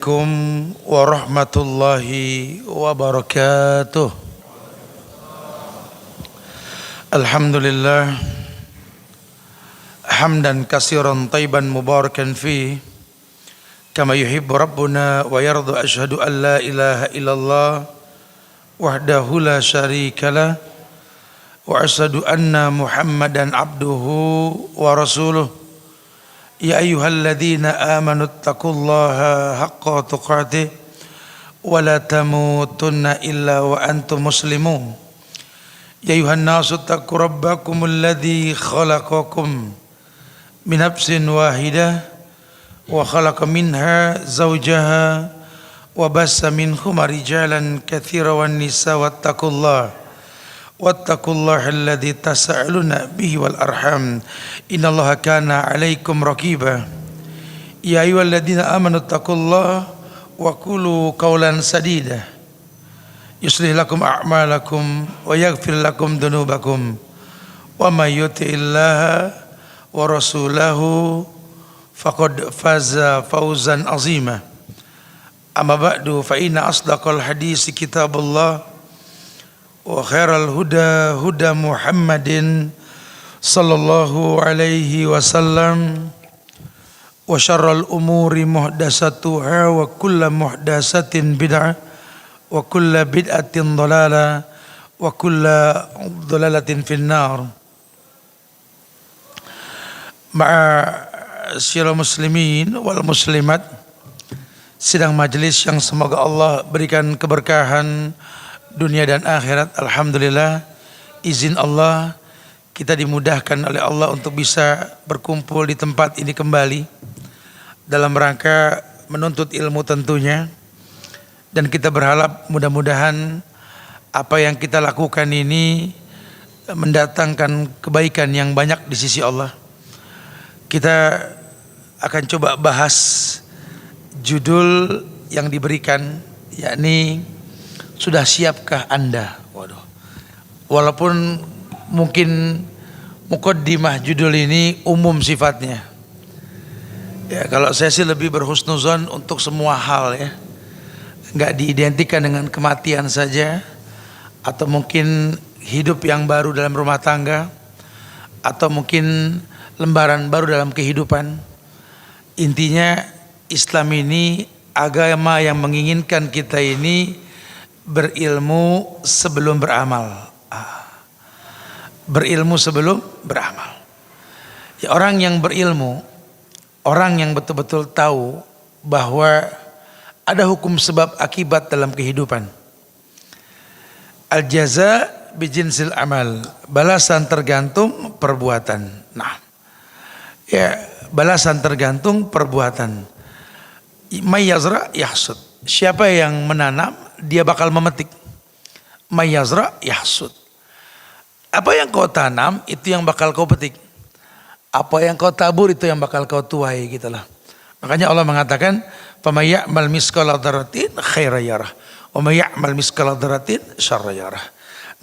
Assalamualaikum warahmatullahi wabarakatuh. Alhamdulillah hamdan katsiran thayyiban mubarakan fi kama yuhibbu rabbuna wa yardu. Asyhadu an la ilaha illallah wahdahu la syarikalah wa asyhadu anna Muhammadan abduhu wa rasuluh. Ya ayyuhalladzina amanu taqullaha haqqa tuqatih wa la tamutunna illa wa antum muslimun. Ya ayyuhan nasu taqu rabbakumul ladzi khalaqakum min nafsin wahidah wa khalaqa minha zawjaha wa bassa minhuma rijalan katsiran wan nisaa wattaqullaha alladzi tasaaluna bihi wal arham innallaha kana 'alaikum raqiba. Ya ayyuhalladzina amanu taqullaha wa qulu qawlan sadida yuslih lakum a'malakum wa yaghfir lakum dhunubakum wa may yuti'illaha wa rasulahu faqad faza fawzan 'azima. Amma ba'du fa inna asdaqal hadisi kitabullah wa khairal huda huda Muhammadin sallallahu alaihi wasallam wa syarral umuri muhdatsatuha wa kullu muhdatsatin bid'ah wa kullu bid'atin dhalalah wa kullu dhalalatin finnar. Ma'asyiral muslimin wal muslimat, sidang majelis yang semoga Allah berikan keberkahan dunia dan akhirat. Alhamdulillah, izin Allah kita dimudahkan oleh Allah untuk bisa berkumpul di tempat ini kembali dalam rangka menuntut ilmu tentunya, dan kita berharap mudah-mudahan apa yang kita lakukan ini mendatangkan kebaikan yang banyak di sisi Allah. Kita akan coba bahas judul yang diberikan, yakni sudah siapkah Anda? Waduh. Walaupun mungkin muqaddimah judul ini umum sifatnya. Ya, kalau saya sih lebih berhusnuzon untuk semua hal ya. Enggak diidentikan dengan kematian saja, atau mungkin hidup yang baru dalam rumah tangga, atau mungkin lembaran baru dalam kehidupan. Intinya Islam ini agama yang menginginkan kita ini berilmu sebelum beramal. Berilmu sebelum beramal. Ya, orang yang berilmu, orang yang betul-betul tahu bahwa ada hukum sebab akibat dalam kehidupan. Al-jaza bijinsil amal, balasan tergantung perbuatan. Nah, ya, balasan tergantung perbuatan. May yazra yahsud. Siapa yang menanam, dia bakal memetik. May yazra yahsud. Apa yang kau tanam, itu yang bakal kau petik. Apa yang kau tabur, itu yang bakal kau tuai, gitulah. Makanya Allah mengatakan, "Faman ya'mal mithqala dzarratin khairan yarah, wa may ya'mal mithqala dzarratin syarran yarah."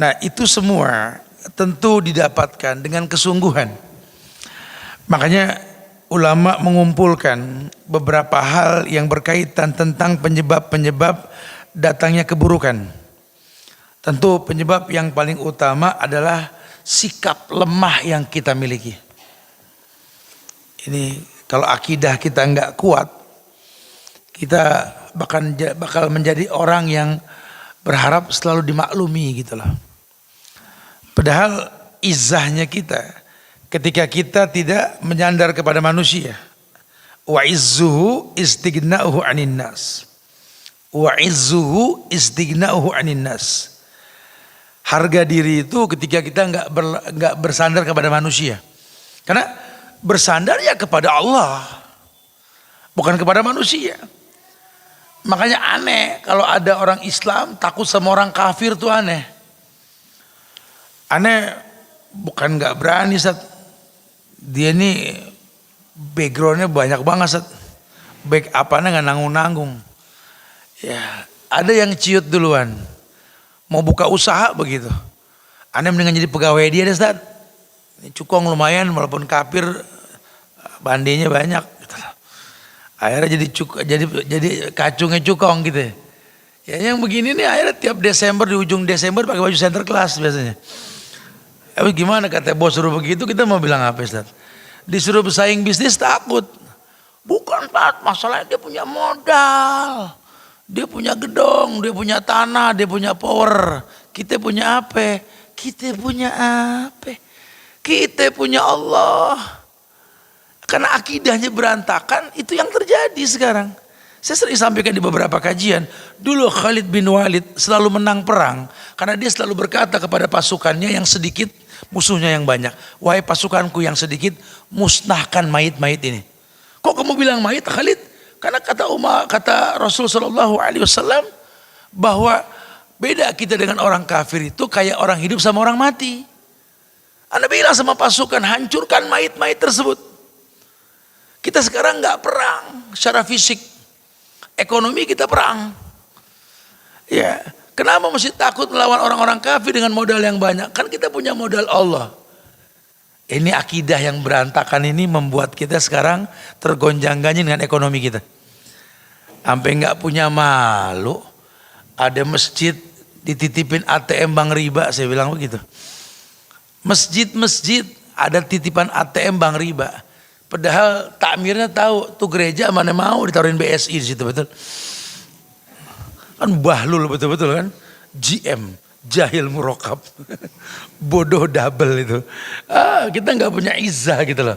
Nah, itu semua tentu didapatkan dengan kesungguhan. Makanya ulama mengumpulkan beberapa hal yang berkaitan tentang penyebab-penyebab datangnya keburukan. Tentu penyebab yang paling utama adalah sikap lemah yang kita miliki. Ini kalau akidah kita enggak kuat, kita bakal menjadi orang yang berharap selalu dimaklumi gitulah. Padahal izahnya kita ketika kita tidak menyandar kepada manusia. Wa izzuhu istighna'uhu 'anin nas. Wa izzuhu istighna'uhu 'anin nas. Harga diri itu ketika kita enggak bersandar kepada manusia. Karena bersandar ya kepada Allah, bukan kepada manusia. Makanya aneh kalau ada orang Islam takut sama orang kafir, tuh aneh. Aneh bukan enggak berani, Ustaz. Dia ini backgroundnya banyak banget, Ustaz. Back apanya enggak nanggung-nanggung. Ya, ada yang ciut duluan. Mau buka usaha begitu. Aneh mendingan jadi pegawai dia deh, Ustaz. Ini cukong lumayan walaupun kafir, bandenya banyak. Akhirnya jadi kacungnya cukong gitu. Ya yang begini nih akhirnya tiap Desember di ujung Desember pakai baju center class biasanya. Tapi gimana kata bos suruh begitu kita mau bilang apa Ustaz? Disuruh bersaing bisnis takut. Bukan Pak, masalahnya dia punya modal. Dia punya gedung, dia punya tanah, dia punya power. Kita punya apa? Kita punya apa? Kita punya Allah. Karena akidahnya berantakan, itu yang terjadi sekarang. Saya sering sampaikan di beberapa kajian. Dulu Khalid bin Walid selalu menang perang. Karena dia selalu berkata kepada pasukannya yang sedikit, musuhnya yang banyak. Wahai pasukanku yang sedikit, musnahkan mayit-mayit ini. Kok kamu bilang mayit Khalid? Karena kata Rasul Shallallahu Alaihi Wasallam bahwa beda kita dengan orang kafir itu kayak orang hidup sama orang mati. Anda bilang sama pasukan hancurkan mayit-mayit tersebut. Kita sekarang nggak perang secara fisik, ekonomi kita perang. Ya, kenapa mesti takut melawan orang-orang kafir dengan modal yang banyak? Kan kita punya modal Allah. Ini akidah yang berantakan ini membuat kita sekarang tergonjang-ganjing dengan ekonomi kita. Sampai nggak punya malu, ada masjid dititipin ATM bank riba, saya bilang begitu. Masjid ada titipan ATM bank riba. Padahal takmirnya tahu tuh gereja mana mau ditaruhin BSI di situ, betul. Kan bahlul betul-betul kan. GM, jahil murokab. Bodoh double itu. Kita nggak punya izzah gitu loh.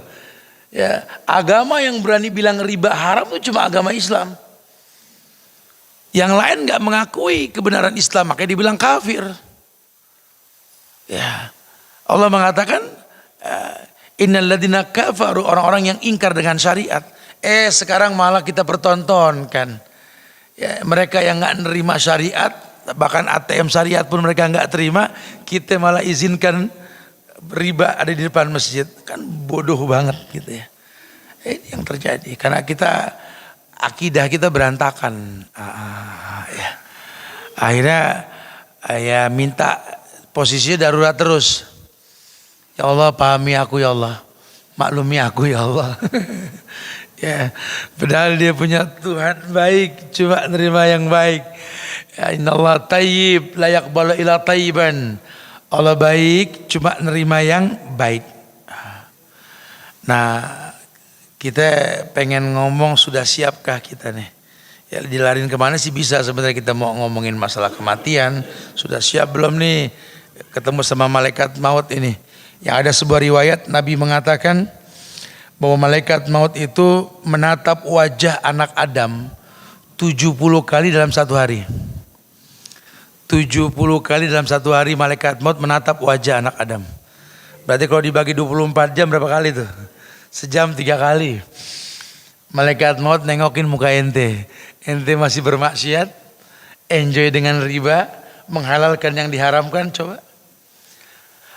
Ya, agama yang berani bilang riba haram itu cuma agama Islam. Yang lain nggak mengakui kebenaran Islam, makanya dibilang kafir. Ya, Allah mengatakan innalladzina kafaru, orang-orang yang ingkar dengan syariat. Sekarang malah kita pertontonkan. Ya, mereka yang nggak nerima syariat, bahkan ATM syariat pun mereka nggak terima, kita malah izinkan riba ada di depan masjid. Kan bodoh banget gitu ya. Ini yang terjadi karena kita akidah kita berantakan. Ya. Akhirnya ya minta posisinya darurat terus. Ya Allah pahami aku ya Allah, maklumi aku ya Allah. Ya, padahal dia punya Tuhan baik, cuma nerima yang baik. Ya, Innallaha tayyib, la yaqbalu illa tayyiban. Allah baik, cuma nerima yang baik. Nah, kita pengen ngomong sudah siapkah kita nih? Ya dilarin kemana sih bisa sebenarnya kita mau ngomongin masalah kematian. Sudah siap belum nih ketemu sama malaikat maut ini? Yang ada sebuah riwayat Nabi mengatakan bahwa malaikat maut itu menatap wajah anak Adam 70 kali dalam satu hari. 70 kali dalam satu hari malaikat maut menatap wajah anak Adam. Berarti kalau dibagi 24 jam berapa kali tuh? Sejam 3 kali. Malaikat maut nengokin muka ente. Ente masih bermaksiat, enjoy dengan riba, menghalalkan yang diharamkan, coba.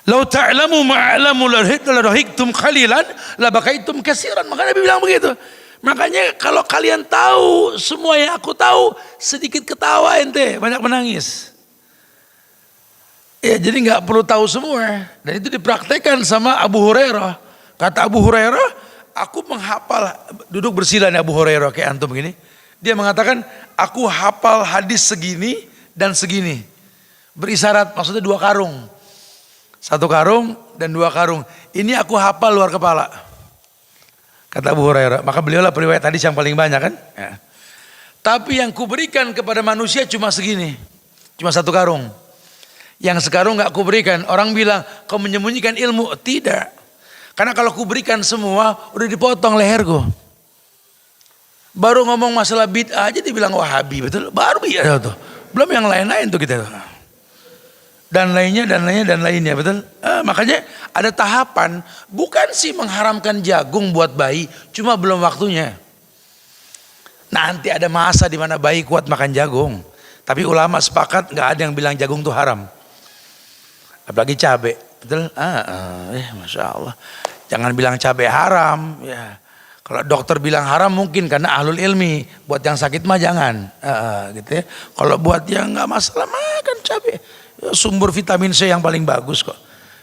Lau ta'lamu ma'alamu larahiktum khalilan labakaitum kasiran. Maka Nabi bilang begitu. Makanya kalau kalian tahu semua yang aku tahu, sedikit ketawa ente, banyak menangis. Ya jadi nggak perlu tahu semua. Dan itu dipraktekkan sama Abu Hurairah. Kata Abu Hurairah, aku menghafal, duduk bersila nih Abu Hurairah kayak antum begini. Dia mengatakan, aku hafal hadis segini dan segini. Berisyarat, maksudnya 2 karung. 1 karung dan 2 karung. Ini aku hafal luar kepala. Kata Abu Hurairah. Maka beliaulah periwayat hadis yang paling banyak kan. Ya. Tapi yang kuberikan kepada manusia cuma segini. Cuma 1 karung. Yang sekarung gak kuberikan. Orang bilang kau menyembunyikan ilmu. Tidak. Karena kalau kuberikan semua udah dipotong leherku. Baru ngomong masalah bid'ah aja dibilang Wahabi. Betul. Baru ya tuh. Belum yang lain-lain tuh kita tuh. Dan lainnya, betul? Makanya ada tahapan, bukan sih mengharamkan jagung buat bayi, cuma belum waktunya. Nanti ada masa di mana bayi kuat makan jagung, tapi ulama sepakat nggak ada yang bilang jagung itu haram, apalagi cabai, betul? Masya Allah, jangan bilang cabai haram, ya. Kalau dokter bilang haram mungkin karena ahlul ilmi, buat yang sakit mah jangan, gitu ya. Kalau buat yang nggak masalah makan cabai. Sumber vitamin C yang paling bagus kok.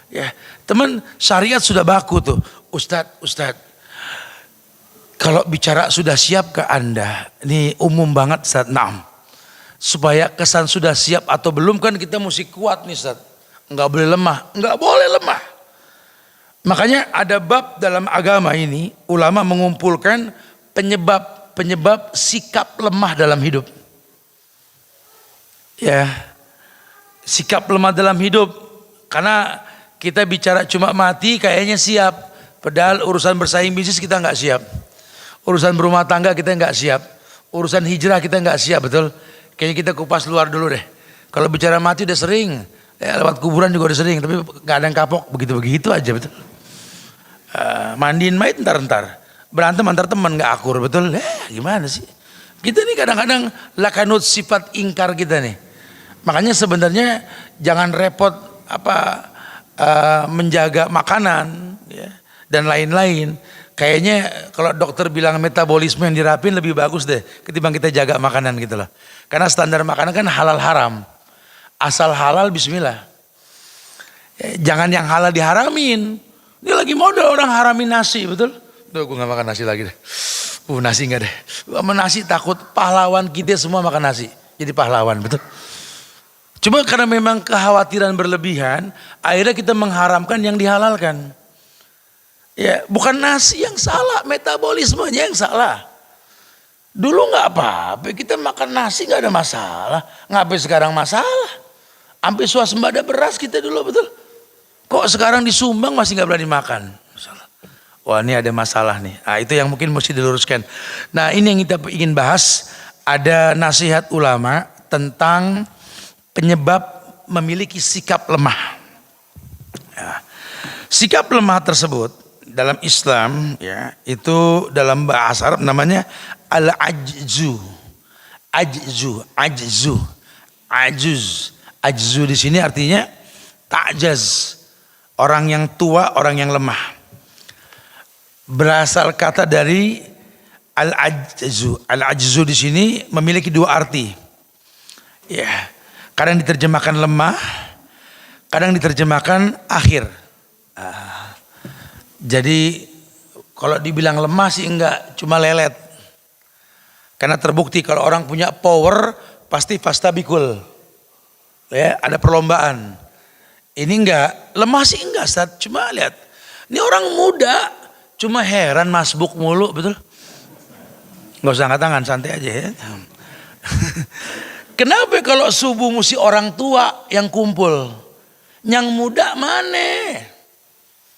Ya, teman syariat sudah baku tuh. Ustadz, Kalau bicara sudah siap ke Anda, ini umum banget Ustaz. Naam. Supaya kesan sudah siap atau belum kan kita mesti kuat nih Ustaz. Enggak boleh lemah, enggak boleh lemah. Makanya ada bab dalam agama ini, ulama mengumpulkan penyebab sikap lemah dalam hidup. Ya, sikap lemah dalam hidup. Karena kita bicara cuma mati kayaknya siap. Padahal urusan bersaing bisnis kita enggak siap. Urusan berumah tangga kita nggak siap, urusan hijrah kita nggak siap, betul? Kayaknya kita kupas luar dulu deh. Kalau bicara mati udah sering, lewat kuburan juga udah sering, tapi nggak ada yang kapok, begitu aja, betul? Mandiin mayat ntar, berantem antar teman nggak akur, betul? Gimana sih? Kita nih kadang-kadang lakanut sifat ingkar kita nih. Makanya sebenarnya jangan repot menjaga makanan, ya, dan lain-lain. Kayaknya kalau dokter bilang metabolisme yang dirapin lebih bagus deh ketimbang kita jaga makanan gitu loh. Karena standar makanan kan halal haram. Asal halal bismillah. Jangan yang halal diharamin. Ini lagi modal orang haramin nasi, betul? Duh, gue gak makan nasi lagi deh. Nasi enggak deh. Sama nasi takut pahlawan kita semua makan nasi. Jadi pahlawan, betul? Cuma karena memang kekhawatiran berlebihan, akhirnya kita mengharamkan yang dihalalkan. Ya, bukan nasi yang salah, metabolismenya yang salah. Dulu nggak apa-apa, kita makan nasi nggak ada masalah. Ngapain sekarang masalah? Sampai swasembada beras kita dulu, betul? Kok sekarang disumbang masih nggak berani makan? Wah, ini ada masalah nih. Nah, itu yang mungkin mesti diluruskan. Nah, ini yang kita ingin bahas. Ada nasihat ulama tentang penyebab memiliki sikap lemah. Ya. Sikap lemah tersebut dalam Islam, ya, itu dalam bahasa Arab namanya al-ajzu. Ajzu di sini artinya ta'jaz. Orang yang tua, orang yang lemah. Berasal kata dari al-ajzu. Al-ajzu di sini memiliki dua arti. Ya, kadang diterjemahkan lemah, kadang diterjemahkan akhir. Jadi kalau dibilang lemah sih enggak, cuma lelet. Karena terbukti kalau orang punya power pasti fastabikul. Ya, ada perlombaan. Ini enggak, lemah sih enggak, Ustaz. Cuma lihat, ini orang muda, cuma heran masbuk mulu, betul? Enggak usah angkat tangan, santai aja ya. Kenapa kalau subuh mesti orang tua yang kumpul? Yang muda mana?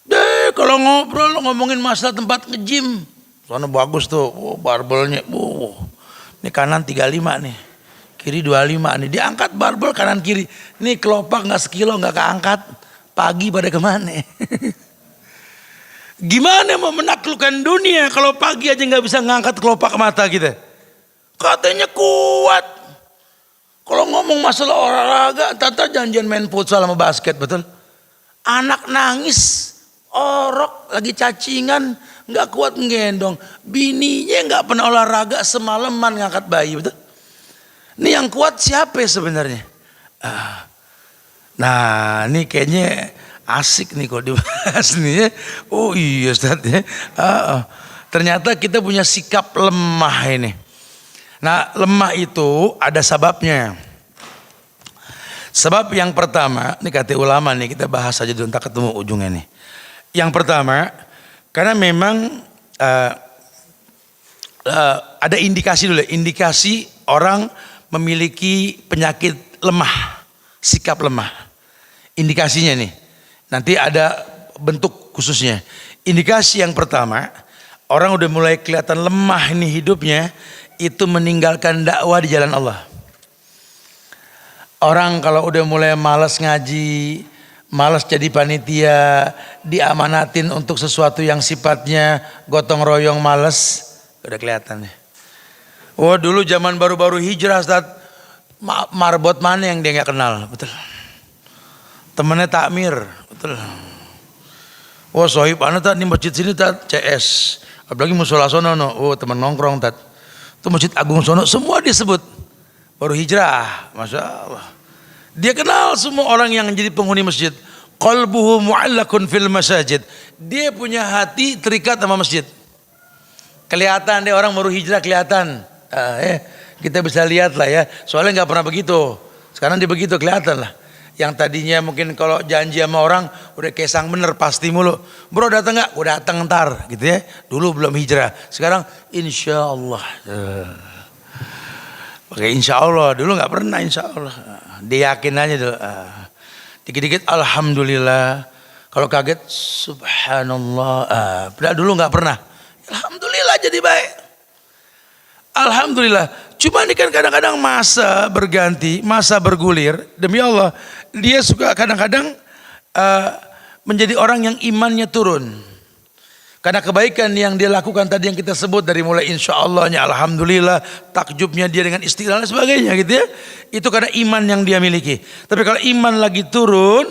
Deh, kalau ngobrol ngomongin masalah tempat nge-gym, soalnya bagus tuh, barbelnya, ini kanan 35 nih, kiri 25 nih, diangkat barbel kanan kiri, nih kelopak nggak sekilo nggak keangkat, pagi pada kemana? Gimana mau menaklukkan dunia kalau pagi aja nggak bisa ngangkat kelopak mata kita? Katanya kuat. Kalau ngomong masalah olahraga, tata janjian main futsal sama basket, betul? Anak nangis. Orok lagi cacingan nggak kuat ngendong, bininya nggak pernah olahraga semalaman ngangkat bayi, betul? Ini yang kuat siapa sebenarnya? Nah, ini kayaknya asik nih kalau dibahas nih ya. Oh iya Ustaz ya. Ternyata kita punya sikap lemah ini. Nah, lemah itu ada sebabnya. Sebab yang pertama, ini kata ulama nih, kita bahas aja dulu, tak ketemu ujungnya nih. Yang pertama, karena memang ada indikasi dulu, indikasi orang memiliki penyakit lemah, sikap lemah. Indikasinya nih, nanti ada bentuk khususnya. Indikasi yang pertama, orang udah mulai kelihatan lemah ini hidupnya, itu meninggalkan dakwah di jalan Allah. Orang kalau udah mulai malas ngaji, malas jadi panitia, diamanatin untuk sesuatu yang sifatnya gotong royong malas, udah kelihatan ya. Oh dulu zaman baru-baru hijrah Ustaz, marbot mana yang dia nggak kenal, betul. Temennya takmir, betul. Oh sohib anu tat di masjid sini tat CS, apalagi musola sono no, oh teman nongkrong tat. Itu masjid Agung sono semua disebut. Baru hijrah, masya Allah. Dia kenal semua orang yang jadi penghuni masjid. Qalbuhu mu'allakun fil masajid. Dia punya hati terikat sama masjid. Kelihatan deh orang baru hijrah kelihatan. Kita bisa lihat lah ya. Soalnya nggak pernah begitu. Sekarang dia begitu kelihatan lah. Yang tadinya mungkin kalau janji sama orang udah kesang bener pasti mulu. Bro datang nggak? Gue datang ntar gitu ya. Dulu belum hijrah. Sekarang insya Allah. Oke insya Allah. Dulu nggak pernah insya Allah. Dia yakin aja dulu. Dikit-dikit alhamdulillah. Kalau kaget subhanallah. Padahal dulu nggak pernah. Alhamdulillah jadi baik. Alhamdulillah. Cuma ini kan kadang-kadang masa berganti, masa bergulir. Demi Allah, dia suka kadang-kadang menjadi orang yang imannya turun. Karena kebaikan yang dia lakukan tadi yang kita sebut dari mulai insya Allahnya, alhamdulillah, takjubnya dia dengan istiqlal dan sebagainya gitu ya. Itu karena iman yang dia miliki. Tapi kalau iman lagi turun,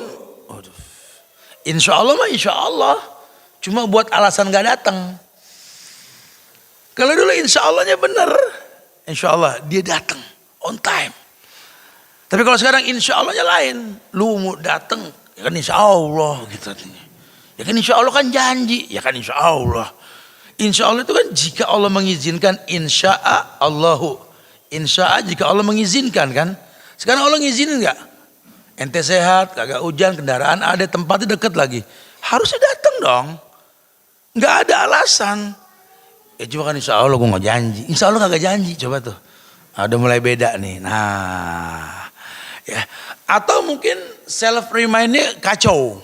insya Allah mah insya Allah. Cuma buat alasan gak datang. Kalau dulu insya Allahnya benar. Insya Allah dia datang on time. Tapi kalau sekarang insya Allahnya lain. Lu mau datang ya kan insya Allah gitu artinya. Ya kan insya Allah kan janji. Ya kan insya Allah. Insya Allah itu kan jika Allah mengizinkan insya'a Allahu. Insya'a jika Allah mengizinkan kan. Sekarang Allah ngizinin gak? Ente sehat, kagak hujan, kendaraan ada, tempatnya deket lagi. Harusnya datang dong. Gak ada alasan. Ya cuma kan insya Allah gue gak janji. Insya Allah kagak janji. Coba tuh. Udah mulai beda nih. Nah. Ya. Atau mungkin self remindnya kacau.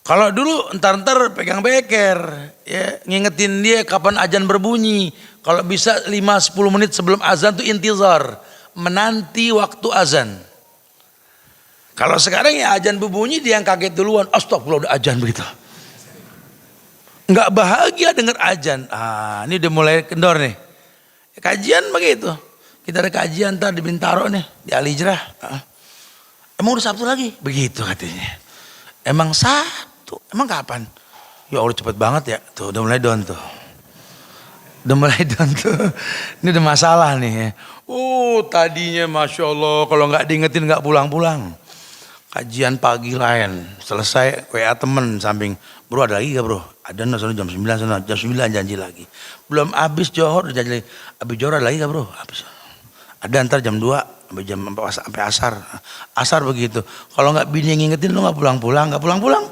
Kalau dulu entar-entar pegang beker. Ya, ngingetin dia kapan azan berbunyi. Kalau bisa 5-10 menit sebelum azan tuh intizar. Menanti waktu azan. Kalau sekarang ya azan berbunyi dia yang kaget duluan. Astagfirullah udah azan begitu. Nggak bahagia dengar azan. Ini udah mulai kendor nih. Kajian begitu. Kita ada kajian ntar di Bintaro nih, di Al Hijrah. Emang udah Sabtu lagi? Begitu katanya. Emang Sabtu? Emang kapan? Ya Allah cepet banget ya. Tuh udah mulai down tuh. Udah mulai down tuh. Ini udah masalah nih. Tadinya Masya Allah kalau nggak diingetin nggak pulang-pulang. Kajian pagi lain. Selesai WA temen samping. Bro ada lagi gak bro? Ada jam 9 sana, jam 9 janji lagi. Belum habis Johor janji lagi. Habis Johor ada lagi gak bro? Habis. Ada ntar jam 2 sampai asar. Asar begitu. Kalau nggak bini yang ngingetin lu nggak pulang-pulang, nggak pulang-pulang.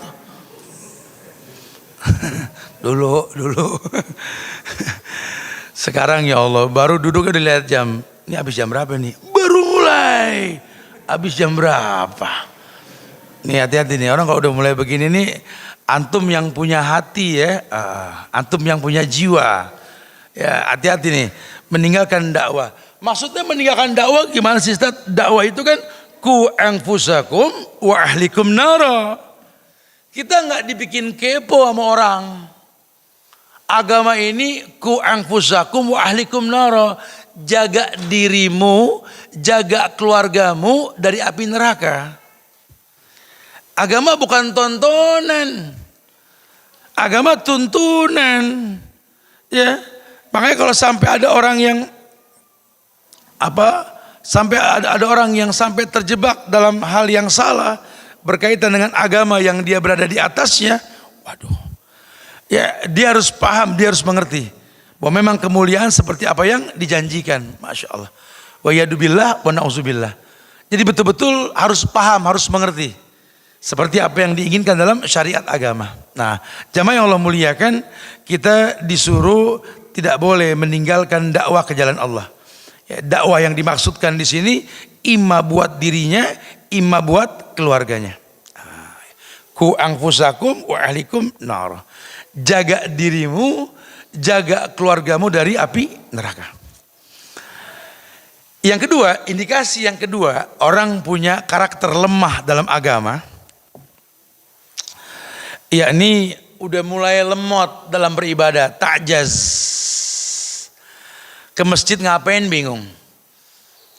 dulu. Sekarang ya Allah baru duduk udah lihat jam. Ini habis jam berapa nih? Baru mulai. Habis jam berapa? Nih hati-hati nih orang kalau udah mulai begini nih. Antum yang punya hati ya, antum yang punya jiwa, ya hati-hati nih, meninggalkan dakwah. Maksudnya meninggalkan dakwah gimana sih Ustaz? Dakwah itu kan ku anfusakum wa ahlikum nara. Kita nggak dibikin kepo sama orang. Agama ini ku anfusakum wa ahlikum nara. Jaga dirimu, jaga keluargamu dari api neraka. Agama bukan tontonan. Agama tuntunan. Ya. Makanya kalau sampai ada orang yang sampai ada orang yang sampai terjebak dalam hal yang salah berkaitan dengan agama yang dia berada di atasnya, waduh. Ya, dia harus paham, dia harus mengerti bahwa memang kemuliaan seperti apa yang dijanjikan. Masya Allah. Wa yadubillah wa na'udzubillah. Jadi betul-betul harus paham, harus mengerti. Seperti apa yang diinginkan dalam syariat agama. Nah, jamaah yang Allah muliakan, kita disuruh tidak boleh meninggalkan dakwah ke jalan Allah. Ya, dakwah yang dimaksudkan di sini imma buat dirinya, imma buat keluarganya. Ku anfusakum wa ahlikum nar. Jaga dirimu, jaga keluargamu dari api neraka. Yang kedua, indikasi yang kedua, orang punya karakter lemah dalam agama. Yakni udah mulai lemot dalam beribadah, ta'jaz. Ke masjid ngapain bingung.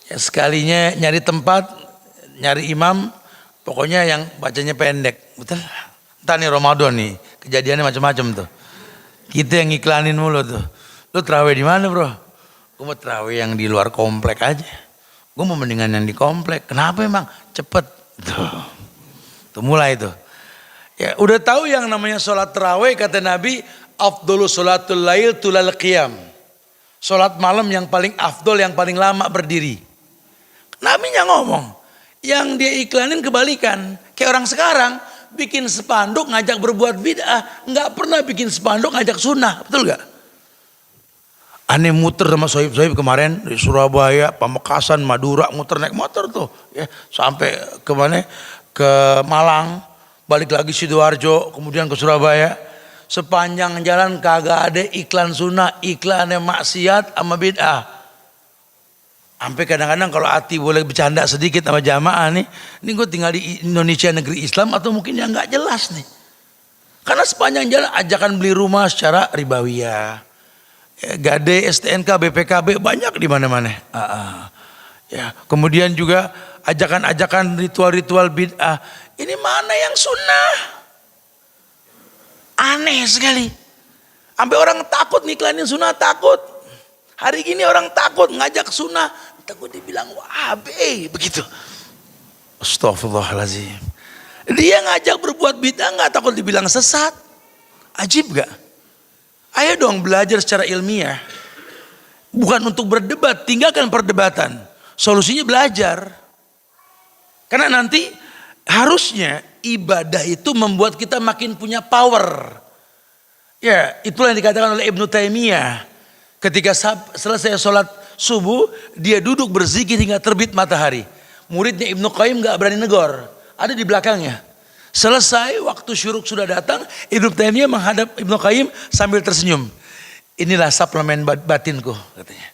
Ya sekalinya nyari tempat, nyari imam, pokoknya yang bacanya pendek. Betul? Entah nih Ramadan nih, kejadiannya macam-macam tuh. Kita yang iklanin mulu tuh. Lu terawih di mana bro? Gue mau terawih yang di luar komplek aja. Gue mau mendingan yang di komplek. Kenapa emang? Cepet. Tuh mulai tuh. Ya udah tahu yang namanya sholat terawih kata Nabi, afdhalu sholatul lail tulal qiyam. Sholat malam yang paling afdol, yang paling lama berdiri. Nabinya ngomong, yang dia iklanin kebalikan. Kayak orang sekarang bikin spanduk ngajak berbuat bid'ah, nggak pernah bikin spanduk ngajak sunnah, betul nggak? Aneh muter sama sohib-sohib kemarin di Surabaya, Pamekasan, Madura, muter naik motor tuh, ya sampai ke mana? Ke Malang, balik lagi Sidoarjo, kemudian ke Surabaya. Sepanjang jalan kagak ada iklan sunnah, iklannya maksiat sama bid'ah. Sampai kadang-kadang kalau hati boleh bercanda sedikit sama jamaah nih, ini gue tinggal di Indonesia negeri Islam atau mungkin yang nggak jelas nih. Karena sepanjang jalan ajakan beli rumah secara ribawiyah, Gade, STNK, BPKB banyak di mana-mana. Ya, kemudian juga ajakan-ajakan ritual-ritual bid'ah. Ini mana yang sunnah? Aneh sekali. Sampai orang takut ngiklanin sunnah, takut. Hari gini orang takut ngajak sunnah, takut dibilang wahabi begitu. Astagfirullahaladzim. Dia ngajak berbuat bid'ah nggak takut dibilang sesat. Ajib gak? Ayo dong belajar secara ilmiah. Bukan untuk berdebat, tinggalkan perdebatan. Solusinya belajar. Karena nanti harusnya ibadah itu membuat kita makin punya power. Ya, itulah yang dikatakan oleh Ibnu Taimiyah. Ketika selesai sholat subuh, dia duduk berzikir hingga terbit matahari. Muridnya Ibnu Qayyim gak berani negor, ada di belakangnya. Selesai waktu syuruk sudah datang, Ibnu Taimiyah menghadap Ibnu Qayyim sambil tersenyum. Inilah suplemen batinku, katanya.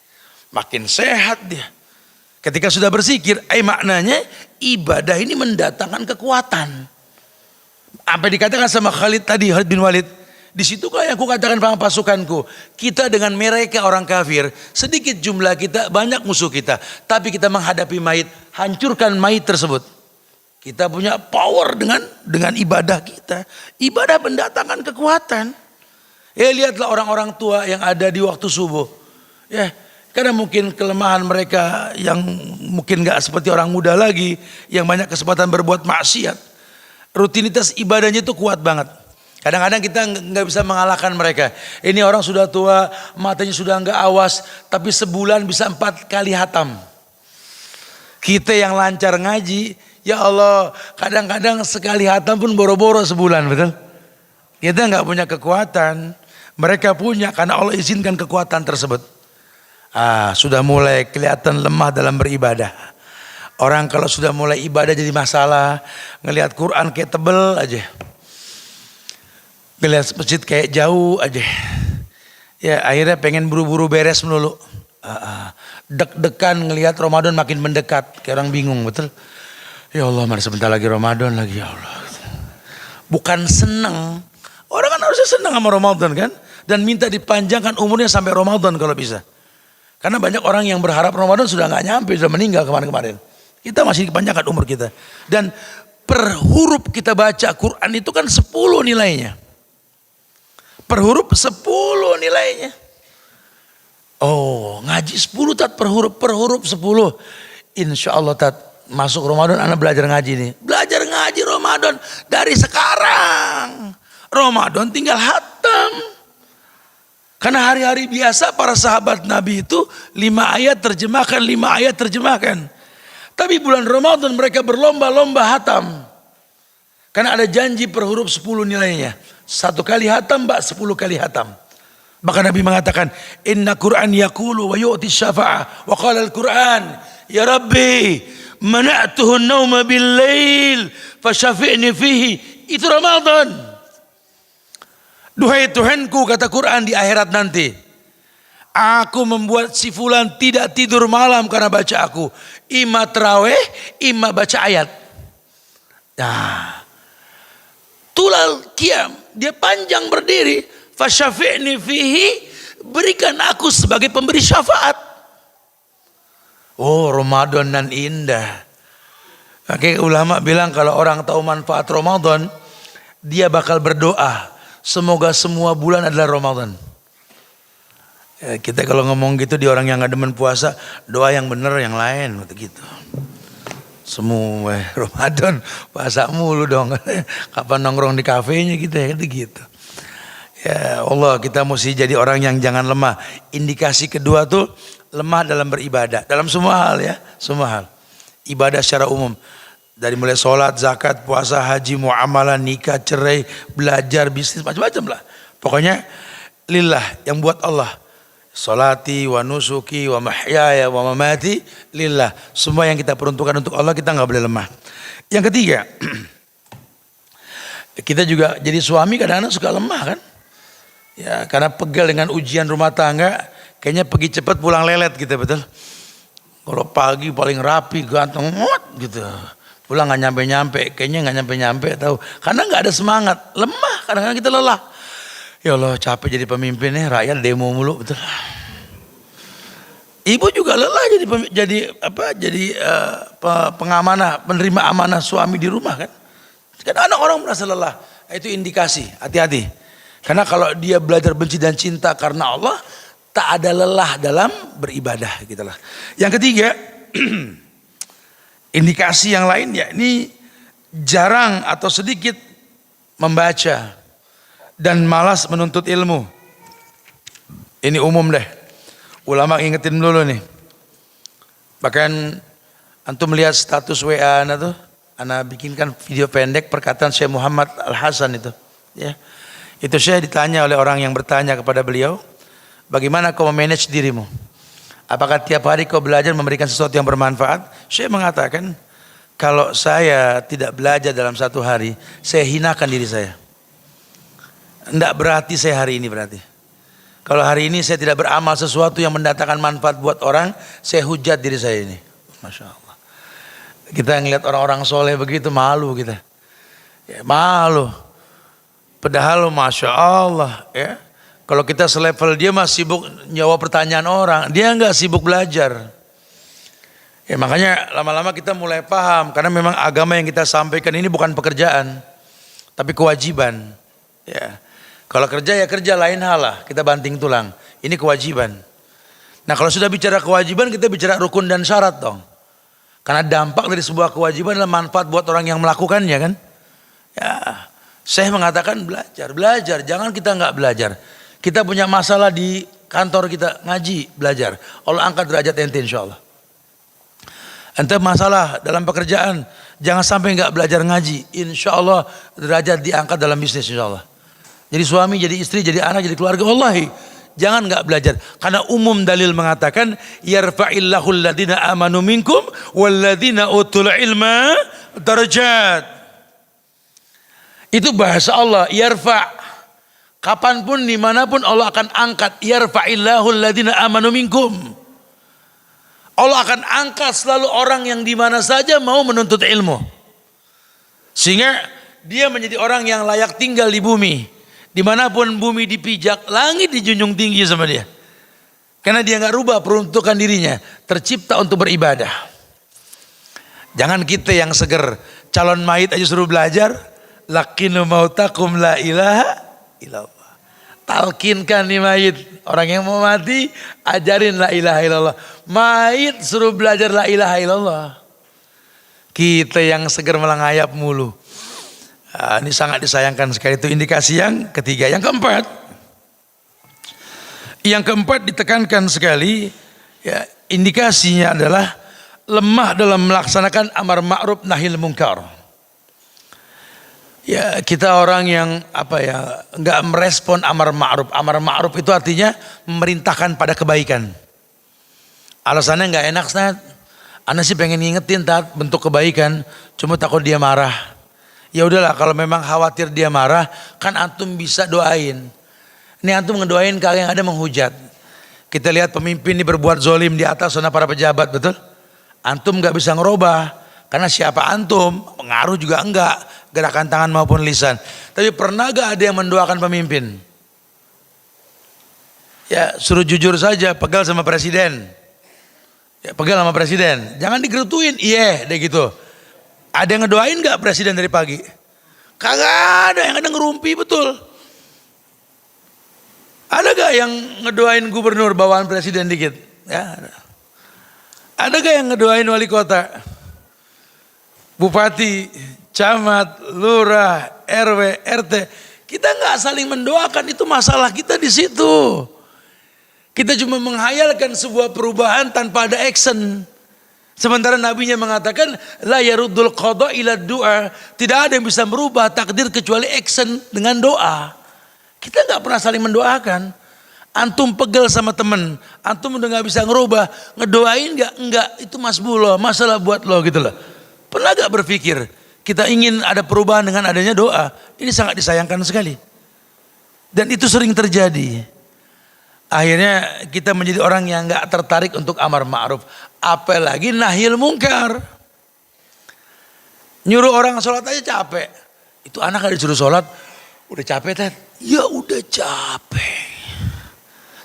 Makin sehat dia. Ketika sudah berzikir, maknanya ibadah ini mendatangkan kekuatan. Apa dikatakan sama Khalid tadi, Khalid bin Walid, di situlah yang aku katakan pada pasukanku, kita dengan mereka orang kafir, sedikit jumlah kita, banyak musuh kita, tapi kita menghadapi mayit, hancurkan mayit tersebut. Kita punya power dengan ibadah kita. Ibadah mendatangkan kekuatan. Ya lihatlah orang-orang tua yang ada di waktu subuh. Ya, karena mungkin kelemahan mereka yang mungkin gak seperti orang muda lagi, yang banyak kesempatan berbuat maksiat. Rutinitas ibadahnya itu kuat banget. Kadang-kadang kita nggak bisa mengalahkan mereka. Ini orang sudah tua, matanya sudah nggak awas, tapi sebulan bisa 4 kali hatam. Kita yang lancar ngaji, ya Allah, kadang-kadang sekali hatam pun boro-boro sebulan, betul? Kita nggak punya kekuatan, mereka punya karena Allah izinkan kekuatan tersebut. Sudah mulai kelihatan lemah dalam beribadah. Orang kalau sudah mulai ibadah jadi masalah, ngelihat Quran kayak tebel aja. Ngelihat masjid kayak jauh aja. Ya akhirnya pengen buru-buru beres melulu. Deg-degan ngelihat Ramadan makin mendekat. Kayak orang bingung, betul? Ya Allah, mana sebentar lagi Ramadan lagi, ya Allah. Bukan senang. Orang kan harusnya senang sama Ramadan kan? Dan minta dipanjangkan umurnya sampai Ramadan kalau bisa. Karena banyak orang yang berharap Ramadan sudah gak nyampe, sudah meninggal kemarin-kemarin. Kita masih dipanjangkan umur kita. Dan per huruf kita baca Quran itu kan 10 nilainya. Per huruf 10 nilainya. Oh, ngaji 10 tat per huruf 10. Insya Allah tat, masuk Ramadan anak belajar ngaji nih. Belajar ngaji Ramadan dari sekarang. Ramadan tinggal hatam. Karena hari-hari biasa para sahabat Nabi itu 5 ayat terjemahkan, 5 ayat terjemahkan. Tapi bulan Ramadan mereka berlomba-lomba hatam. Karena ada janji per huruf 10 nilainya. 1 kali hatam, 10 kali hatam. Bahkan Nabi mengatakan, Inna Qur'an yaqulu wa yu'ti syafa'ah. Wa qala al-Qur'an, Ya Rabbi, mana'tuhu nauma bil-lail, fasyafi'ni fihi. Itu Ramadan. Duhai Tuhanku, kata Quran di akhirat nanti, aku membuat si fulan tidak tidur malam karena baca aku. Ima terawih, ima baca ayat. Nah, tulal qiyam, dia panjang berdiri. Fasyafi'ni fihi, berikan aku sebagai pemberi syafaat. Oh, Ramadan nan indah. Oke, ulama bilang kalau orang tahu manfaat Ramadan, dia bakal berdoa, semoga semua bulan adalah Ramadan. Ya, kita kalau ngomong gitu di orang yang gak demen puasa, doa yang bener yang lain gitu. Semua Ramadan puasa mulu dong. Kapan nongkrong di kafenya gitu ya gitu. Ya Allah, kita mesti jadi orang yang jangan lemah. Indikasi kedua tuh lemah dalam beribadah. Dalam semua hal ya, semua hal. Ibadah secara umum. Dari mulai sholat, zakat, puasa, haji, muamalah, nikah, cerai, belajar, bisnis, macam-macam lah. Pokoknya lillah, yang buat Allah. Salati wa nusuki wa mahyaya wa mamati lillah. Semua yang kita peruntukkan untuk Allah, kita nggak boleh lemah. Yang ketiga, kita juga jadi suami kadang-kadang suka lemah kan? Ya, karena pegal dengan ujian rumah tangga, kayaknya pergi cepat pulang lelet gitu, betul. Kalau pagi paling rapi, ganteng, gitu. Pulang nggak nyampe-nyampe, kayaknya nggak nyampe-nyampe, tahu? Karena nggak ada semangat, lemah. Kadang-kadang kita lelah. Ya Allah, capek jadi pemimpinnya, rakyat demo mulu, betul. Ibu juga lelah jadi pengamanah, penerima amanah suami di rumah kan. Kadang-kadang orang merasa lelah, itu indikasi, hati-hati. Karena kalau dia belajar benci dan cinta karena Allah, tak ada lelah dalam beribadah gitulah. Yang ketiga, indikasi yang lain ya ini jarang atau sedikit membaca dan malas menuntut ilmu. Ini umum deh. Ulama ingetin dulu nih. Bahkan antum melihat status WA ana tuh, ana bikinkan video pendek perkataan Syekh Muhammad Al-Hasan itu, ya. Itu saya ditanya oleh orang yang bertanya kepada beliau, bagaimana kau memanage dirimu? Apakah tiap hari kau belajar memberikan sesuatu yang bermanfaat? Saya mengatakan, kalau saya tidak belajar dalam satu hari, saya hinakan diri saya. Tidak berarti saya hari ini berarti. Kalau hari ini saya tidak beramal sesuatu yang mendatangkan manfaat buat orang, saya hujat diri saya ini. Masya Allah. Kita ngelihat orang-orang soleh begitu, malu kita. Ya, malu. Padahal Masya Allah ya. Kalau kita selevel dia masih sibuk jawab pertanyaan orang, dia enggak sibuk belajar. Ya makanya lama-lama kita mulai paham, karena memang agama yang kita sampaikan ini bukan pekerjaan, tapi kewajiban. Ya. Kalau kerja ya kerja, lain hal lah, kita banting tulang. Ini kewajiban. Nah kalau sudah bicara kewajiban, kita bicara rukun dan syarat dong. Karena dampak dari sebuah kewajiban adalah manfaat buat orang yang melakukannya kan. Ya. Saya mengatakan belajar, jangan kita nggak belajar. Kita punya masalah di kantor kita, ngaji, belajar. Allah angkat derajat ente insya Allah. Ente masalah dalam pekerjaan, jangan sampai nggak belajar ngaji. Insya Allah derajat diangkat dalam bisnis insya Allah. Jadi suami, jadi istri, jadi anak, jadi keluarga. Wallahi, jangan nggak belajar. Karena umum dalil mengatakan, yarfa'illahu alladhina amanu minkum walladhina utul ilma darajat. Itu bahasa Allah, yarfa. Kapanpun, dimanapun Allah akan angkat. Yarfa'illahu alladhina amanu minkum. Allah akan angkat selalu orang yang dimana saja mau menuntut ilmu. Sehingga dia menjadi orang yang layak tinggal di bumi. Dimanapun bumi dipijak, langit dijunjung tinggi sama dia. Karena dia gak rubah peruntukan dirinya. Tercipta untuk beribadah. Jangan kita yang seger. Calon mayit aja suruh belajar. Lakinu mautakum la ilaha illallah. Talkinkan nih mayit. Orang yang mau mati, ajarin la ilaha illallah. Mayit suruh belajar la ilaha illallah. Kita yang seger malah ngayap mulu. Nah, ini sangat disayangkan sekali. Itu indikasi yang ketiga. Yang keempat ditekankan sekali. Ya, indikasinya adalah lemah dalam melaksanakan amar ma'ruf nahi munkar. Ya kita orang yang nggak merespon amar ma'ruf. Amar ma'ruf itu artinya memerintahkan pada kebaikan. Alasannya nggak enak, Ustaz. Ana sih pengen ngingetin tat bentuk kebaikan, cuma takut dia marah. Ya udahlah, kalau memang khawatir dia marah, kan antum bisa doain. Ini antum ngedoain kalau yang ada menghujat. Kita lihat pemimpin ini berbuat zolim di atas sana para pejabat, betul? Antum nggak bisa ngerubah, karena siapa antum, pengaruh juga enggak. Gerakan tangan maupun lisan. Tapi pernah gak ada yang mendoakan pemimpin? Ya suruh jujur saja, pegal sama presiden. Ya pegal sama presiden. Jangan digerutuin, iya deh gitu. Ada yang ngedoain gak presiden dari pagi? Kagak ada, yang ada ngerumpi betul. Ada gak yang ngedoain gubernur bawaan presiden dikit? Ya ada. Ada gak yang ngedoain wali kota? Bupati, camat, lurah, RW, RT, Kita nggak saling mendoakan, itu masalah kita di situ. Kita cuma menghayalkan sebuah perubahan tanpa ada action. Sementara nabinya mengatakan la yaruddul qada ila du'a. Tidak ada yang bisa merubah takdir kecuali action dengan doa. Kita nggak pernah saling mendoakan. Antum pegel sama temen, antum udah nggak bisa ngerubah, ngedoain nggak? Enggak, itu masbullah, masalah buat lo gitu loh. Pernah gak berpikir kita ingin ada perubahan dengan adanya doa? Ini sangat disayangkan sekali. Dan itu sering terjadi. Akhirnya kita menjadi orang yang gak tertarik untuk amar ma'ruf. Apalagi nahyil munkar. Nyuruh orang sholat aja capek. Itu anak gak disuruh sholat, udah capek Ted? Ya udah capek.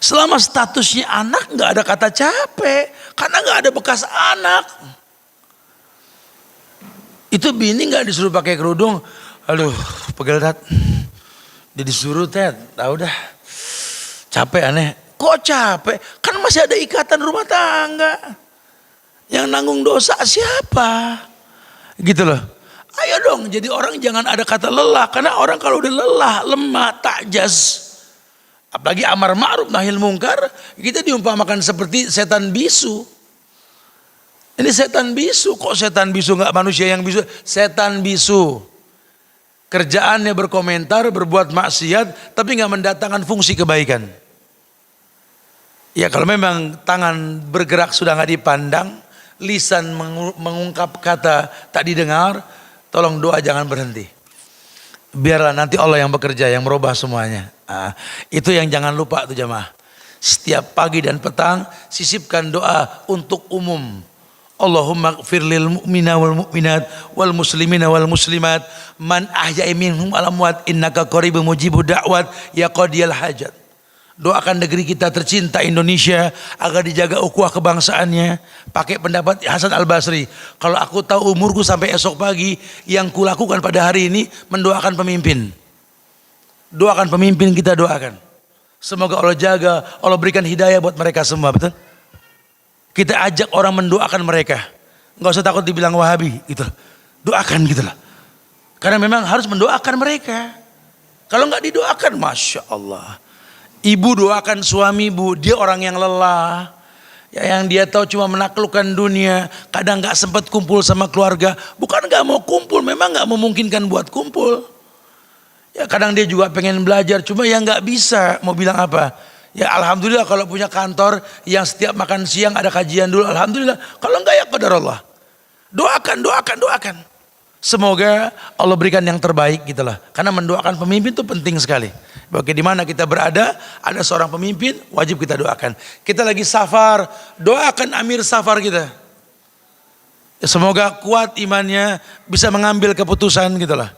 Selama statusnya anak gak ada kata capek. Karena gak ada bekas anak. Itu bini gak disuruh pakai kerudung. Aduh pegel Ted. Dia disuruh Ted. Tahu dah. Capek aneh. Kok capek? Kan masih ada ikatan rumah tangga. Yang nanggung dosa siapa? Gitu loh. Ayo dong jadi orang jangan ada kata lelah. Karena orang kalau udah lelah, lemah, takjaz. Apalagi amar ma'ruf nahil mungkar. Kita diumpamakan seperti setan bisu. Ini setan bisu. Kok setan bisu gak manusia yang bisu? Setan bisu. Kerjaannya berkomentar, berbuat maksiat. Tapi gak mendatangkan fungsi kebaikan. Ya kalau memang tangan bergerak sudah gak dipandang. Lisan mengungkap kata tak didengar. Tolong doa jangan berhenti. Biarlah nanti Allah yang bekerja, yang merubah semuanya. Itu yang jangan lupa tuh jamaah. Setiap pagi dan petang sisipkan doa untuk umum. Allahumma ighfir lil mu'mina wal mu'minat wal muslimina wal muslimat man ahya'a minhum al amwat innaka qaribun mujibud da'wat ya qadiyal hajat. Doakan negeri kita tercinta Indonesia agar dijaga ukhuwah kebangsaannya. Pakai pendapat Hasan Al-Basri. Kalau aku tahu umurku sampai esok pagi, yang kulakukan pada hari ini mendoakan pemimpin. Doakan pemimpin, kita doakan. Semoga Allah jaga, Allah berikan hidayah buat mereka semua, betul? Kita ajak orang mendoakan mereka. Enggak usah takut dibilang Wahabi gitu. Doakan gitu lah. Karena memang harus mendoakan mereka. Kalau enggak didoakan, Masya Allah. Ibu doakan suami bu, dia orang yang lelah. Ya, yang dia tahu cuma menaklukkan dunia. Kadang enggak sempat kumpul sama keluarga. Bukan enggak mau kumpul, memang enggak memungkinkan buat kumpul. Ya kadang dia juga pengen belajar, cuma ya enggak bisa. Mau bilang apa? Ya alhamdulillah kalau punya kantor yang setiap makan siang ada kajian dulu, alhamdulillah. Kalau enggak ya qadar Allah. Doakan, doakan, doakan. Semoga Allah berikan yang terbaik gitu lah. Karena mendoakan pemimpin itu penting sekali. Bagaimana kita berada, ada seorang pemimpin, wajib kita doakan. Kita lagi safar, doakan amir safar kita. Ya, semoga kuat imannya, bisa mengambil keputusan gitu lah.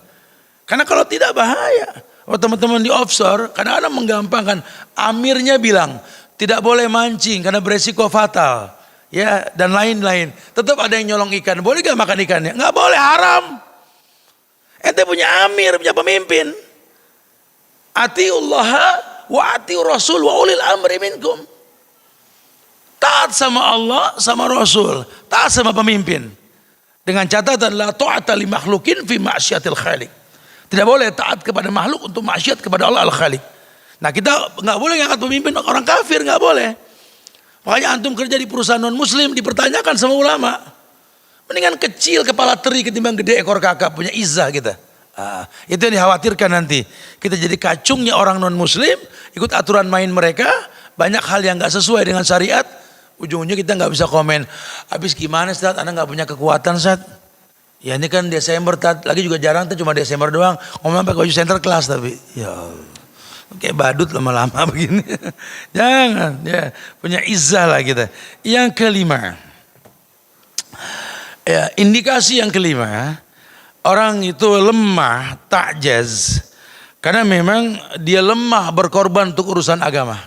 Karena kalau tidak bahaya. Oh, teman-teman di offshore kadang-kadang menggampangkan. Amirnya bilang tidak boleh mancing karena beresiko fatal, ya dan lain-lain. Tetap ada yang nyolong ikan. Boleh gak makan ikannya? Nggak boleh, haram. Ente punya amir, punya pemimpin. Atiullah wa atiur rasul wa ulil amri minkum. Taat sama Allah, sama Rasul. Taat sama pemimpin. Dengan catatan la ta'ata li makhlukin fi ma'syatil khaliq. Tidak boleh taat kepada makhluk untuk maksiat kepada Allah Al-Khaliq. Nah kita nggak boleh ngangkat pemimpin orang kafir, nggak boleh. Makanya antum kerja di perusahaan non muslim dipertanyakan sama ulama. Mendingan kecil kepala teri ketimbang gede ekor kakap, punya izzah kita. Itu yang dikhawatirkan nanti. Kita jadi kacungnya orang non muslim, ikut aturan main mereka, banyak hal yang nggak sesuai dengan syariat. Ujung-ujungnya kita nggak bisa komen. Habis gimana Ustaz? Anda nggak punya kekuatan Ustaz? Ya ini kan Desember, lagi juga jarang tuh cuma Desember doang. Ngomong pakai baju center kelas tapi ya kayak badut lama-lama begini. Jangan, ya punya izzah lah kita. Yang kelima, ya indikasi yang kelima, orang itu lemah, ta'jaz. Karena memang dia lemah berkorban untuk urusan agama.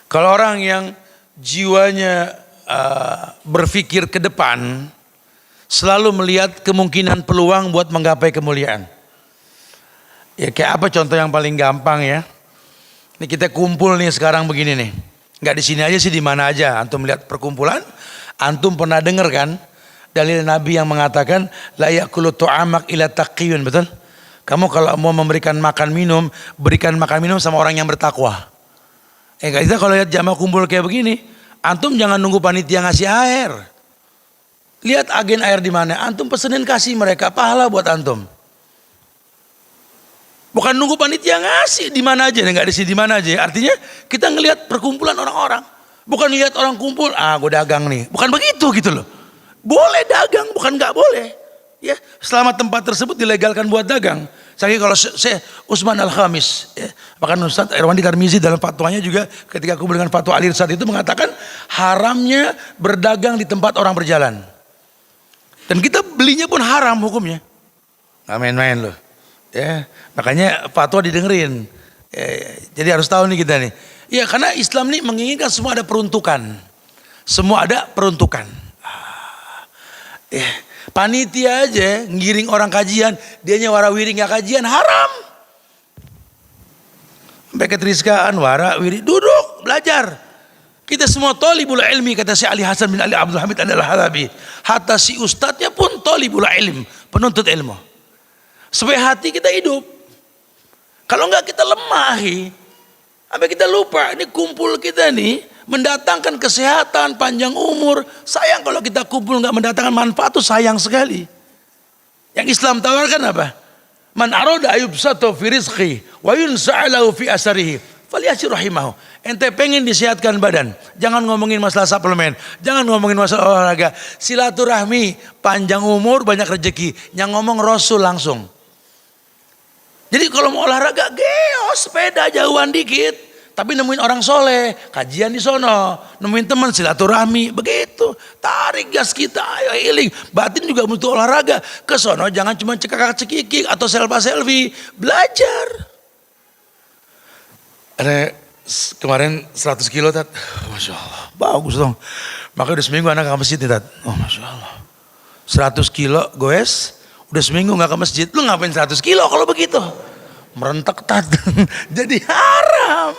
Kalau orang yang jiwanya berpikir ke depan, selalu melihat kemungkinan peluang buat menggapai kemuliaan. Ya kayak apa contoh yang paling gampang ya? Ini kita kumpul nih sekarang begini nih. Nggak di sini aja sih, di mana aja. Antum lihat perkumpulan, antum pernah dengar kan dalil Nabi yang mengatakan la ya'kulu tu'amak ila taqiyun, betul? Kamu kalau mau memberikan makan minum, berikan makan minum sama orang yang bertakwa. Kita kalau lihat jamaah kumpul kayak begini, antum jangan nunggu panitia ngasih air. Lihat agen air di mana, antum pesenin kasih mereka, pahala buat antum. Bukan nunggu panitia ngasih di mana aja, nggak di sini di mana aja. Artinya kita ngelihat perkumpulan orang-orang, bukan lihat orang kumpul, gue dagang nih, bukan begitu gitu loh. Boleh dagang, bukan nggak boleh. Ya, selama tempat tersebut dilegalkan buat dagang. Saya kalau saya Utsman Al-Khamis, ya, bahkan Ustaz Irwandi Tarmizi dalam fatwanya juga ketika aku dengan fatwa Al-Irsyad itu mengatakan haramnya berdagang di tempat orang berjalan. Dan kita belinya pun haram hukumnya. Nggak main-main loh. Ya, makanya fatwa didengerin. Ya, jadi harus tahu nih kita nih. Ya karena Islam ini menginginkan semua ada peruntukan. Semua ada peruntukan. Ya. Panitia aja ngiring orang kajian, dianya warawiri nggak kajian, haram. Sampai ketriskaan, warawiri duduk belajar. Kita semua thalibul ilmi, kata si Ali Hasan bin Ali Abdul Hamid Al-Halabi. Hatta si ustadznya pun thalibul ilm, penuntut ilmu. Supaya hati kita hidup. Kalau enggak kita lemah, sampai kita lupa ini kumpul kita nih mendatangkan kesehatan, panjang umur. Sayang kalau kita kumpul nggak mendatangkan manfaat tuh sayang sekali. Yang Islam tawarkan apa? Man arada ayubsatu fi rizqi wa yunsa'alahu fi asarihi falyashir rahimahu. Ente pengen disehatkan badan, jangan ngomongin masalah suplemen, jangan ngomongin masalah olahraga. Silaturahmi, panjang umur, banyak rezeki. Yang ngomong Rasul langsung. Jadi kalau mau olahraga, sepeda jauhan dikit. Tapi nemuin orang soleh, kajian di sono, nemuin teman silaturahmi, begitu. Tarik gas kita, ayo healing. Batin juga butuh olahraga. Ke sono jangan cuma cekak-cekikik atau selfie, belajar. Ada kemarin 100 kilo Tat, Masya Allah, bagus dong. Makanya udah seminggu anak ke masjid nih Tat. Oh Masya Allah, 100 kilo goes, udah seminggu gak ke masjid. Lu ngapain 100 kilo kalau begitu? Merentek Tat, jadi haram.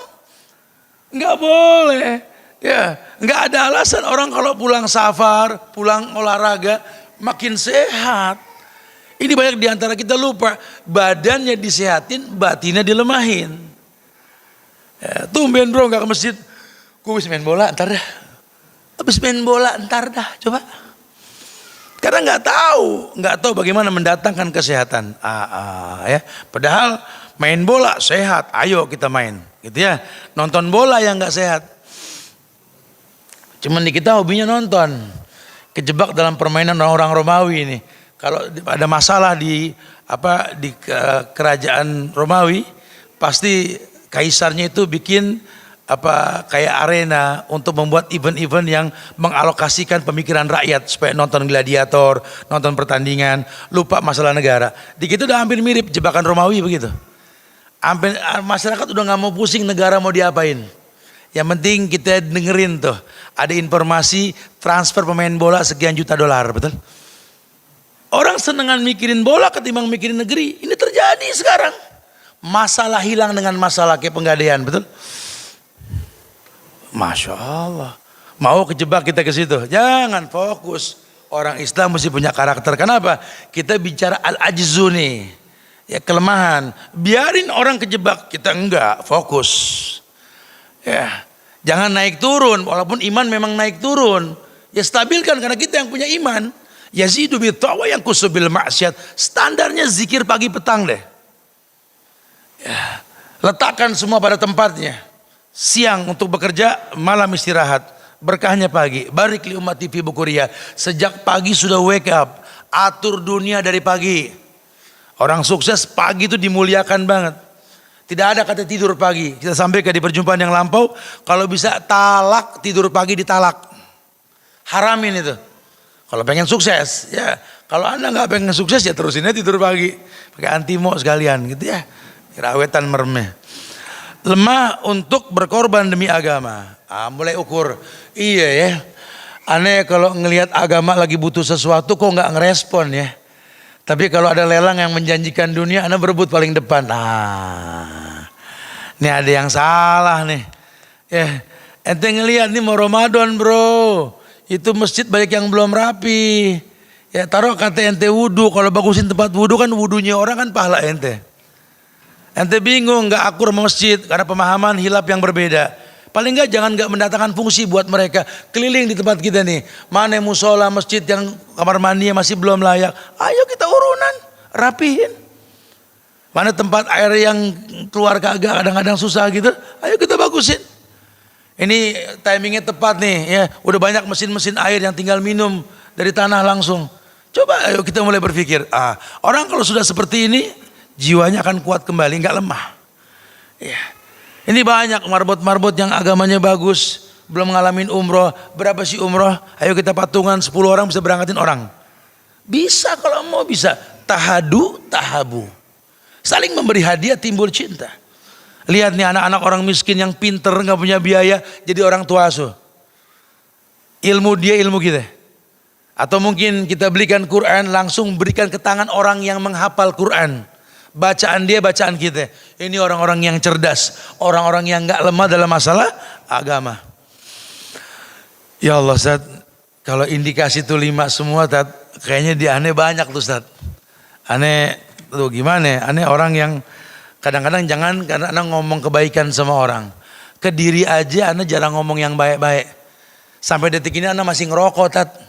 Nggak boleh, ya nggak ada alasan orang kalau pulang safar, pulang olahraga makin sehat. Ini banyak diantara kita lupa, badannya disehatin, batinnya dilemahin. Ya, tumben bro nggak ke masjid, gue habis main bola ntar dah, habis main bola ntar dah, coba. Karena nggak tahu bagaimana mendatangkan kesehatan. Ya, padahal main bola sehat, ayo kita main. Gitu ya, nonton bola yang nggak sehat. Cuman di kita hobinya nonton, kejebak dalam permainan orang-orang Romawi ini. Kalau ada masalah di kerajaan Romawi, pasti kaisarnya itu bikin kayak arena untuk membuat event-event yang mengalokasikan pemikiran rakyat supaya nonton gladiator, nonton pertandingan, lupa masalah negara. Di kita udah hampir mirip jebakan Romawi begitu. Masyarakat udah nggak mau pusing negara mau diapain. Yang penting kita dengerin tuh ada informasi transfer pemain bola sekian juta dolar, betul? Orang senengan mikirin bola ketimbang mikirin negeri. Ini terjadi sekarang. Masalah hilang dengan masalah kayak penggadaian, betul? Masya Allah. Mau kejebak kita ke situ? Jangan, fokus. Orang Islam mesti punya karakter. Kenapa? Kita bicara al-ajzu nih. Ya kelemahan, biarin orang kejebak, kita enggak, fokus. Ya, jangan naik turun, walaupun iman memang naik turun. Ya stabilkan karena kita yang punya iman. Yazidu bittaqwa yang kusubil maksiat. Standarnya zikir pagi petang deh. Ya, letakkan semua pada tempatnya. Siang untuk bekerja, malam istirahat. Berkahnya pagi. Barik li ummati fi bukuria. Sejak pagi sudah wake up. Atur dunia dari pagi. Orang sukses pagi itu dimuliakan banget. Tidak ada kata tidur pagi. Kita sampaikan di perjumpaan yang lampau, kalau bisa talak tidur pagi ditalak. Haramin itu. Kalau pengen sukses, ya. Kalau Anda nggak pengen sukses ya terusinnya tidur pagi. Pakai antimo sekalian gitu ya. Kirawetan meremeh. Lemah untuk berkorban demi agama. Mulai ukur. Iya ya. Aneh kalau ngelihat agama lagi butuh sesuatu kok nggak ngerespon ya. Tapi kalau ada lelang yang menjanjikan dunia, Anda berebut paling depan. Ini ada yang salah nih. Ya, ente ngelihat nih mau Ramadan bro, itu masjid banyak yang belum rapi. Ya taruh kata ente wudu, kalau bagusin tempat wudu kan wudunya orang kan pahala ente. Ente bingung nggak akur sama masjid karena pemahaman hilaf yang berbeda. Paling jangan nggak mendatangkan fungsi buat mereka. Keliling di tempat kita nih, mana musola masjid yang kamar mandinya masih belum layak. Ayo kita urunan, rapihin. Mana tempat air yang keluar kagak kadang-kadang susah gitu, ayo kita bagusin. Ini timingnya tepat nih ya, udah banyak mesin-mesin air yang tinggal minum dari tanah langsung. Coba ayo kita mulai berpikir, orang kalau sudah seperti ini jiwanya akan kuat kembali, nggak lemah. Ya. Ini banyak marbot-marbot yang agamanya bagus, belum ngalamin umroh. Berapa sih umroh? Ayo kita patungan 10 orang bisa berangkatin orang. Bisa kalau mau bisa. Tahadu, tahabu. Saling memberi hadiah timbul cinta. Lihat nih anak-anak orang miskin yang pinter nggak punya biaya jadi orang tua asuh. Ilmu dia ilmu kita. Atau mungkin kita belikan Quran langsung berikan ke tangan orang yang menghafal Quran. Bacaan dia bacaan kita. Ini orang-orang yang cerdas, orang-orang yang nggak lemah dalam masalah agama. Ya Allah Ustaz, kalau indikasi itu 5 semua Ustaz, kayaknya dia aneh banyak tuh Ustaz. Aneh tuh gimana? Aneh orang yang kadang-kadang jangan karena anak ngomong kebaikan sama orang. Ke diri aja anak jarang ngomong yang baik-baik. Sampai detik ini anak masih ngerokok Tat.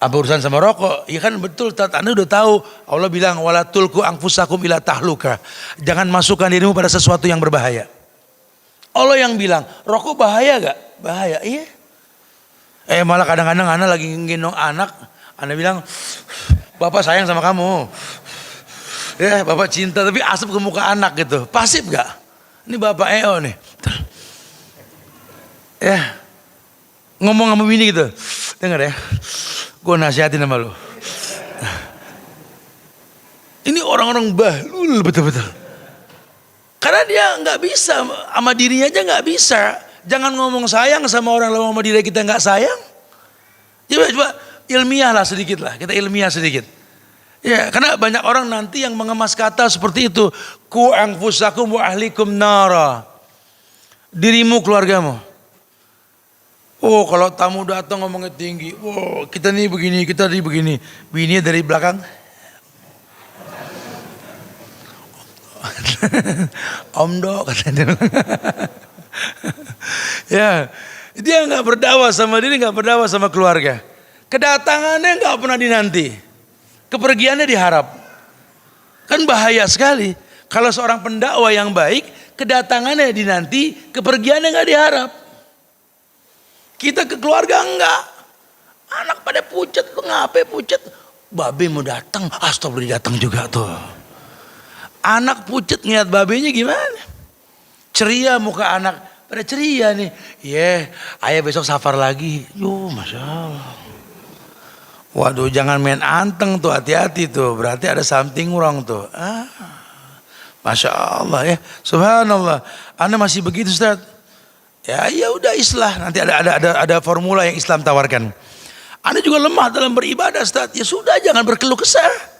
Apa urusan sama rokok? Ya kan betul Tat, Anda udah tahu Allah bilang wala tulku anfusakum ila tahluka. Jangan masukkan dirimu pada sesuatu yang berbahaya. Allah yang bilang, rokok bahaya gak? Bahaya, iya. Malah kadang-kadang Anda lagi ngendong anak, Anda bilang, Bapak sayang sama kamu. Ya, Bapak cinta tapi asap ke muka anak gitu. Pasif gak? Ini Bapak EO nih. Ya. Ngomong sama bini gitu. Dengar ya. Gue nasihatin sama lo. Ini orang-orang bahlul betul-betul. Karena dia nggak bisa sama dirinya aja nggak bisa. Jangan ngomong sayang sama orang lalu sama diri kita nggak sayang. Coba ilmiah lah sedikit lah. Kita ilmiah sedikit. Ya karena banyak orang nanti yang mengemas kata seperti itu. Ku anfusakum wa ahlikum nara. Dirimu keluargamu. Oh kalau tamu datang ngomongnya tinggi, wow kita nih begini, kita nih begini. Bininya dari belakang. Om Dok katanya. Ya, dia nggak berdakwah sama diri, nggak berdakwah sama keluarga. Kedatangannya nggak pernah dinanti, kepergiannya diharap. Kan bahaya sekali. Kalau seorang pendakwah yang baik, kedatangannya dinanti, kepergiannya nggak diharap. Kita ke keluarga enggak. Anak pada pucat, lu ngapain pucat? Babe mau datang, astagfirullah datang juga tuh. Anak pucat ngeliat babenya gimana? Ceria muka anak, pada ceria nih. Ayah besok safar lagi. Masya Allah. Waduh jangan main anteng tuh, hati-hati tuh. Berarti ada something wrong tuh. Masya Allah ya. Subhanallah. Anda masih begitu Ustaz? Ya udah islah, nanti ada formula yang Islam tawarkan. Anda juga lemah dalam beribadah Ustaz. Ya sudah jangan berkeluh kesah.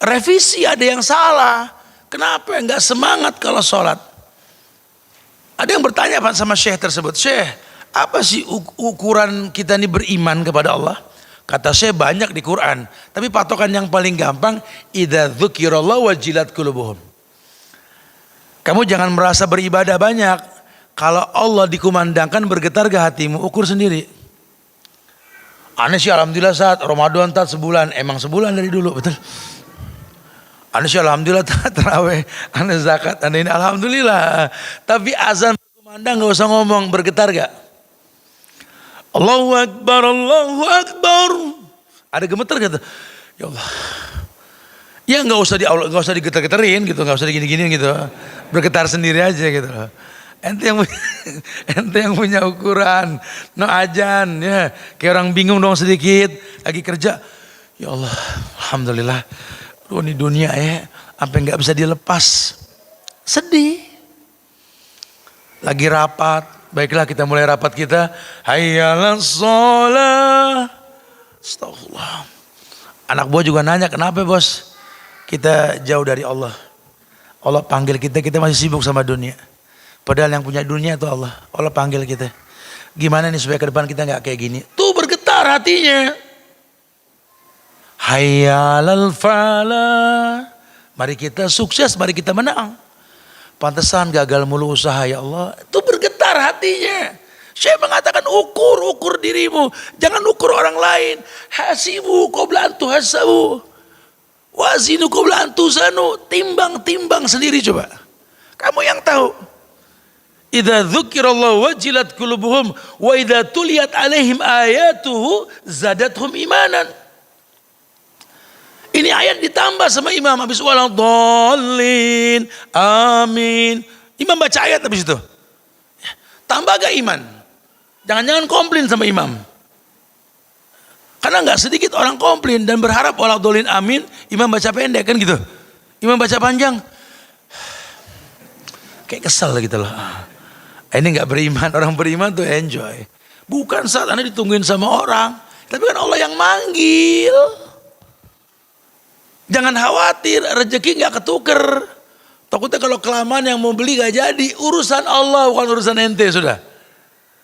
Revisi ada yang salah. Kenapa enggak semangat kalau sholat? Ada yang bertanya sama Syekh tersebut, Syekh apa sih ukuran kita ini beriman kepada Allah? Kata Syekh banyak di Quran. Tapi patokan yang paling gampang, idza dzukirallah wajilat qulubuhum. Kamu jangan merasa beribadah banyak. Kalau Allah dikumandangkan bergetar ke hatimu, ukur sendiri. Aneh sih alhamdulillah saat Ramadan tat sebulan, emang sebulan dari dulu betul. Aneh sih alhamdulillah tat terawih, aneh zakat, aneh ini alhamdulillah. Tapi azan berkumandang nggak usah ngomong, bergetar gak? Allahu Akbar, Allahu Akbar. Ada gemeter gitu. Ya Allah. Ya nggak usah digetar-getarin gitu, nggak usah digini-giniin gitu. Bergetar sendiri aja gitu. Ente yang punya ukuran, no ajan ya, kayak orang bingung dong sedikit, lagi kerja, ya Allah, alhamdulillah, ini dunia ya, sampai nggak bisa dilepas, sedih. Lagi rapat, baiklah kita mulai rapat kita, hayyalas sholah, astagfirullah. Anak buah juga nanya, kenapa bos? Kita jauh dari Allah. Allah panggil kita masih sibuk sama dunia. Padahal yang punya dunia itu Allah. Allah panggil kita. Gimana nih supaya ke depan kita nggak kayak gini? Tuh bergetar hatinya. Hayya 'alal falah. Mari kita sukses, mari kita menang. Pantesan gagal mulu usaha ya Allah. Itu bergetar hatinya. Saya mengatakan ukur dirimu. Jangan ukur orang lain. Hasibu qabla an tuhasabu. Wazinu qabla an tuzanu. Timbang sendiri coba. Kamu yang tahu. Idza dzukirallahu wajilat qulubuhum wa idza tuliyat alaihim ayatuhu zadatuhum imanan. Ini ayat ditambah sama imam habis waladhdallin. Amin. Imam baca ayat habis itu. Tambah gak iman? Jangan-jangan komplain sama imam. Karena nggak sedikit orang komplain dan berharap waladhdallin amin, imam baca pendek kan gitu. Imam baca panjang. Kayak kesel gitu loh. Ini nggak beriman, orang beriman tuh enjoy. Bukan saat Anda ditungguin sama orang, tapi kan Allah yang manggil. Jangan khawatir, rezeki nggak ketuker. Takutnya kalau kelamaan yang mau beli gak jadi, urusan Allah bukan urusan ente sudah.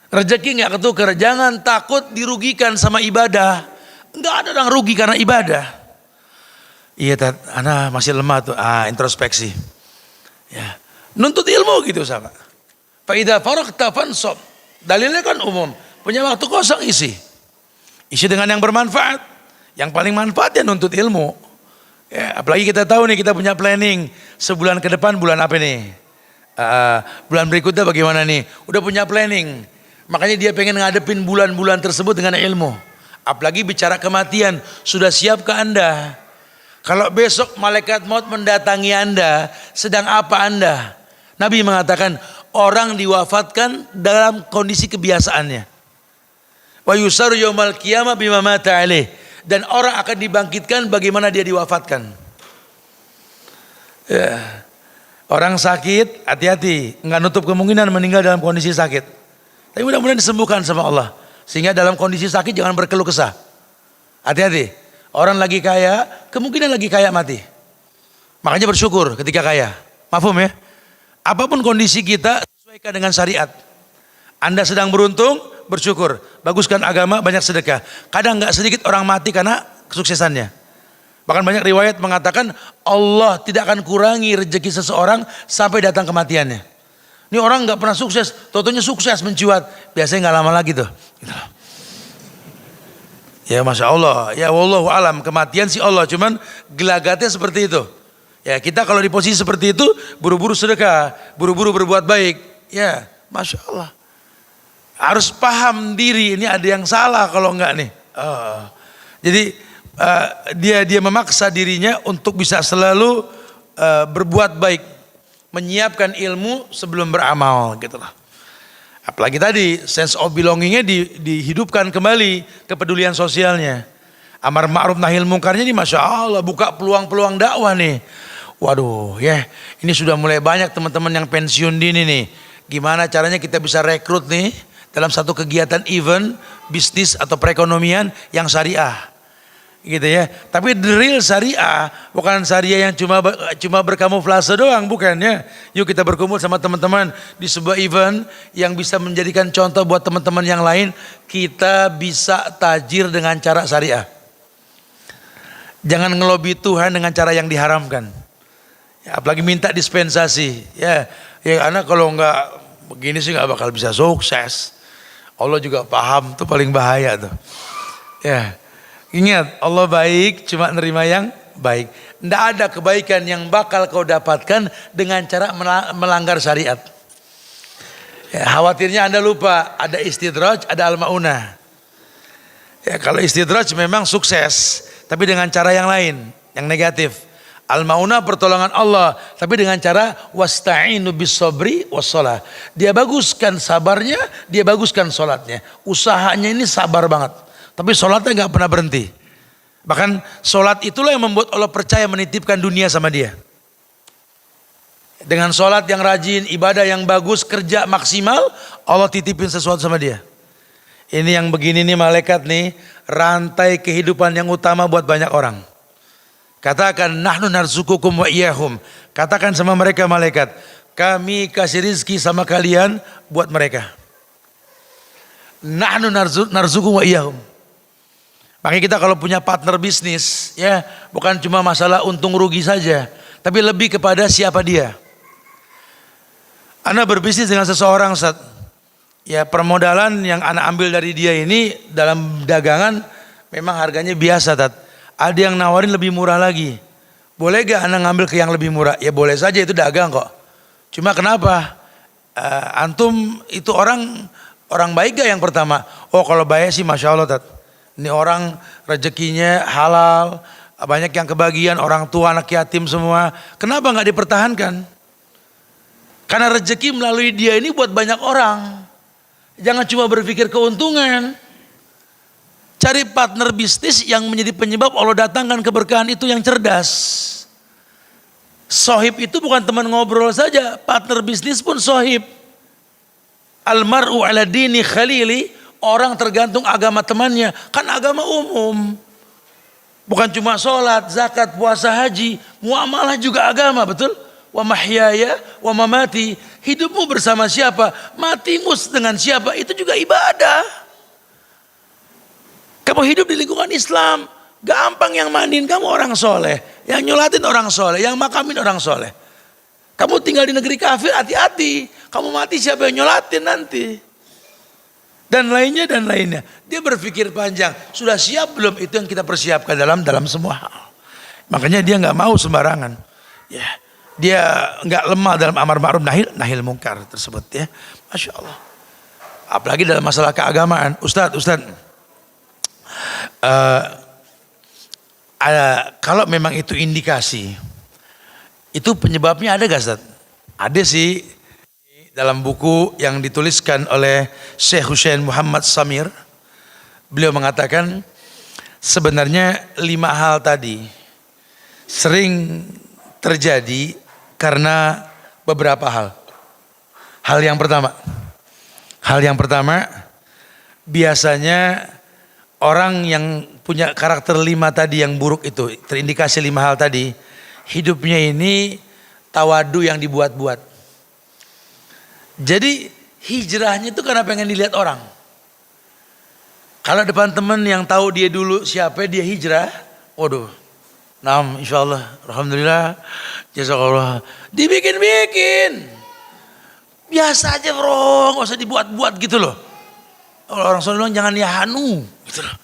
Rezeki nggak ketuker, jangan takut dirugikan sama ibadah. Nggak ada orang rugi karena ibadah. Iya, Ana masih lemah tuh. Introspeksi. Ya, nuntut ilmu gitu sama. Faida faraqta fansab. Dalilnya kan umum. Punya waktu kosong isi dengan yang bermanfaat. Yang paling manfaat ya nuntut ilmu. Ya, apalagi kita tahu nih kita punya planning sebulan ke depan bulan apa nih? Bulan berikutnya bagaimana nih? Udah punya planning. Makanya dia pengen ngadepin bulan-bulan tersebut dengan ilmu. Apalagi bicara kematian, sudah siapkah Anda? Kalau besok malaikat maut mendatangi Anda, sedang apa Anda? Nabi mengatakan orang diwafatkan dalam kondisi kebiasaannya. Wa yusaru yaumal qiyamah bima mata alaih. Dan orang akan dibangkitkan bagaimana dia diwafatkan. Ya. Orang sakit, hati-hati. Enggak nutup kemungkinan meninggal dalam kondisi sakit. Tapi mudah-mudahan disembuhkan sama Allah. Sehingga dalam kondisi sakit jangan berkeluh kesah. Hati-hati. Orang lagi kaya, kemungkinan lagi kaya mati. Makanya bersyukur ketika kaya. Mafhum ya? Apapun kondisi kita, sesuaikan dengan syariat. Anda sedang beruntung, bersyukur. Baguskan agama, banyak sedekah. Kadang nggak sedikit orang mati karena kesuksesannya. Bahkan banyak riwayat mengatakan Allah tidak akan kurangi rezeki seseorang sampai datang kematiannya. Ini orang nggak pernah sukses, totonya sukses mencuat. Biasanya nggak lama lagi tuh. Ya Masya Allah, ya wallahu alam, kematian si Allah, cuman gelagatnya seperti itu. Ya kita kalau di posisi seperti itu, buru-buru sedekah, buru-buru berbuat baik. Ya Masya Allah. Harus paham diri, ini ada yang salah kalau enggak nih. Jadi dia memaksa dirinya untuk bisa selalu berbuat baik, menyiapkan ilmu sebelum beramal gitu lah. Apalagi tadi sense of belongingnya dihidupkan kembali, kepedulian sosialnya. Amar ma'ruf nahi mungkarnya ini Masya Allah buka peluang-peluang dakwah nih. Waduh ya, ini sudah mulai banyak teman-teman yang pensiun dini nih. Gimana caranya kita bisa rekrut nih dalam satu kegiatan event, bisnis atau perekonomian yang syariah. Gitu ya. Tapi the real syariah, bukan syariah yang cuma berkamuflase doang, bukan ya. Yuk kita berkumpul sama teman-teman di sebuah event yang bisa menjadikan contoh buat teman-teman yang lain. Kita bisa tajir dengan cara syariah. Jangan ngelobi Tuhan dengan cara yang diharamkan. Ya, apalagi minta dispensasi. Ya anak kalau nggak begini sih nggak bakal bisa sukses. Allah juga paham, itu paling bahaya tuh. Ya, ingat Allah baik, cuma nerima yang baik. Tidak ada kebaikan yang bakal kau dapatkan dengan cara melanggar syariat. Ya, khawatirnya Anda lupa, ada istidraj, ada al-ma'unah. Ya, kalau istidraj memang sukses, tapi dengan cara yang lain, yang negatif. Al-ma'unah pertolongan Allah, tapi dengan cara wasta'inu bis-sabri was-shalah. Dia baguskan sabarnya, dia baguskan sholatnya. Usahanya ini sabar banget, tapi sholatnya nggak pernah berhenti. Bahkan sholat itulah yang membuat Allah percaya menitipkan dunia sama dia. Dengan sholat yang rajin, ibadah yang bagus, kerja maksimal, Allah titipin sesuatu sama dia. Ini yang begini nih malaikat nih, rantai kehidupan yang utama buat banyak orang. Katakan nahnu narzukukum wa iyahum. Katakan sama mereka malaikat, kami kasih rizki sama kalian buat mereka. Nahnu narzukukum wa iyahum. Makanya kita kalau punya partner bisnis, ya bukan cuma masalah untung rugi saja, tapi lebih kepada siapa dia. Anda berbisnis dengan seseorang, Ustaz. Ya permodalan yang Anda ambil dari dia ini dalam dagangan memang harganya biasa, Tat. Ada yang nawarin lebih murah lagi. Boleh gak Anda ngambil ke yang lebih murah? Ya boleh saja, itu dagang kok. Cuma kenapa? Antum itu orang baik gak yang pertama? Oh kalau baik sih Masya Allah, Tat. Ini orang rezekinya halal, banyak yang kebagian, orang tua, anak yatim semua. Kenapa gak dipertahankan? Karena rezeki melalui dia ini buat banyak orang. Jangan cuma berpikir keuntungan. Cari partner bisnis yang menjadi penyebab Allah datangkan keberkahan itu yang cerdas. Sohib itu bukan teman ngobrol saja, partner bisnis pun sohib. Almar'u ala dini khalili, orang tergantung agama temannya. Kan agama umum. Bukan cuma sholat, zakat, puasa, haji, muamalah juga agama, betul? Wa mahyaya wa mamati, hidupmu bersama siapa, matimu dengan siapa, itu juga ibadah. Kamu hidup di lingkungan Islam, gampang yang mandiin kamu orang soleh, yang nyolatin orang soleh, yang makamin orang soleh. Kamu tinggal di negeri kafir, hati-hati, kamu mati siapa yang nyolatin nanti. Dan lainnya dan lainnya. Dia berpikir panjang, sudah siap belum, itu yang kita persiapkan dalam semua hal. Makanya dia nggak mau sembarangan. Ya, dia nggak lemah dalam amar ma'ruf nahil mungkar tersebut ya. Masya Allah. Apalagi dalam masalah keagamaan, Ustadz. Kalau memang itu indikasi, itu penyebabnya ada gak, Ustaz? Ada sih, dalam buku yang dituliskan oleh Syekh Hussein Muhammad Samir, beliau mengatakan sebenarnya 5 hal tadi sering terjadi karena beberapa hal. Hal yang pertama biasanya orang yang punya karakter 5 tadi yang buruk itu, terindikasi 5 hal tadi, hidupnya ini tawadu yang dibuat-buat. Jadi hijrahnya itu karena pengen dilihat orang. Kalau depan teman yang tahu dia dulu siapa, dia hijrah, waduh, naam insyaallah, alhamdulillah, jazakallah, dibikin-bikin. Biasa aja bro, gak usah dibuat-buat gitu loh. Orang selalu bilang jangan ya hanu gitu loh.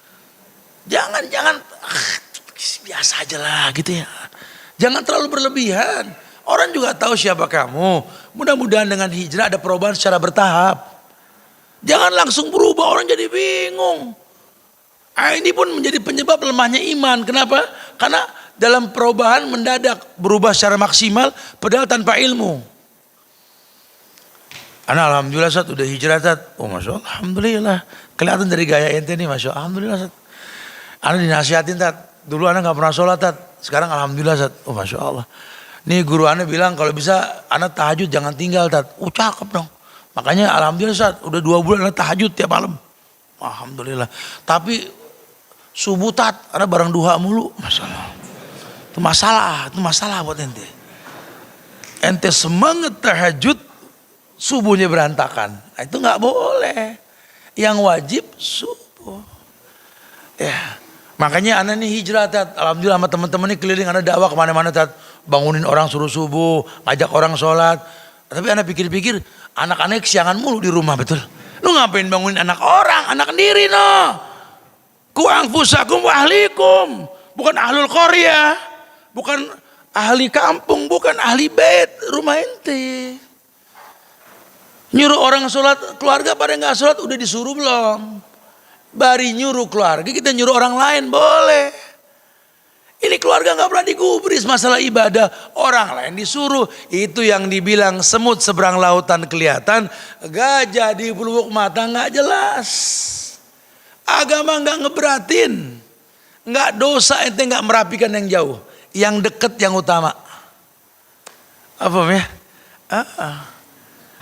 Jangan biasa aja lah gitu ya. Jangan terlalu berlebihan. Orang juga tahu siapa kamu. Mudah-mudahan dengan hijrah ada perubahan secara bertahap. Jangan langsung berubah, orang jadi bingung. Ini pun menjadi penyebab lemahnya iman. Kenapa? Karena dalam perubahan mendadak berubah secara maksimal padahal tanpa ilmu. Ana alhamdulillah Ustaz udah hijrah Ustaz. Oh Masya Allah, alhamdulillah. Kelihatan dari gaya ente nih Masya Allah, alhamdulillah Ustaz. Ana dinasihatin Ustaz. Dulu Ana gak pernah sholat Ustaz. Sekarang alhamdulillah Ustaz. Oh Masya Allah. Nih guru Ana bilang kalau bisa Ana tahajud jangan tinggal Ustaz. Oh cakep dong. Makanya alhamdulillah Ustaz. Udah 2 bulan Ana tahajud tiap malam. Alhamdulillah. Tapi subuh Ustaz Ana bareng duha mulu. Masya Allah. Itu masalah buat ente. Ente semangat tahajud, subuhnya berantakan. Nah, itu nggak boleh. Yang wajib subuh. Ya, makanya Ana nih hijrah, Tat. Alhamdulillah sama teman-teman ini keliling Ana dakwah kemana-mana, Tat. Bangunin orang suruh subuh, ngajak orang sholat. Tapi Ana pikir-pikir, anak-anak kesiangan mulu di rumah, betul. Lu ngapain bangunin anak orang, anak sendiri no. Ku anfusakum wa ahlikum. Bukan ahlul qaryah. Bukan ahli kampung, bukan ahli bait, rumah ente. Nyuruh orang sholat, keluarga pada nggak sholat udah disuruh belum? Bari nyuruh keluarga, kita nyuruh orang lain boleh. Ini keluarga nggak pernah digubris masalah ibadah, orang lain disuruh. Itu yang dibilang semut seberang lautan kelihatan, gajah di pelupuk mata nggak jelas. Agama nggak ngeberatin, nggak dosa ente nggak merapikan yang jauh, yang deket yang utama. Apa ya?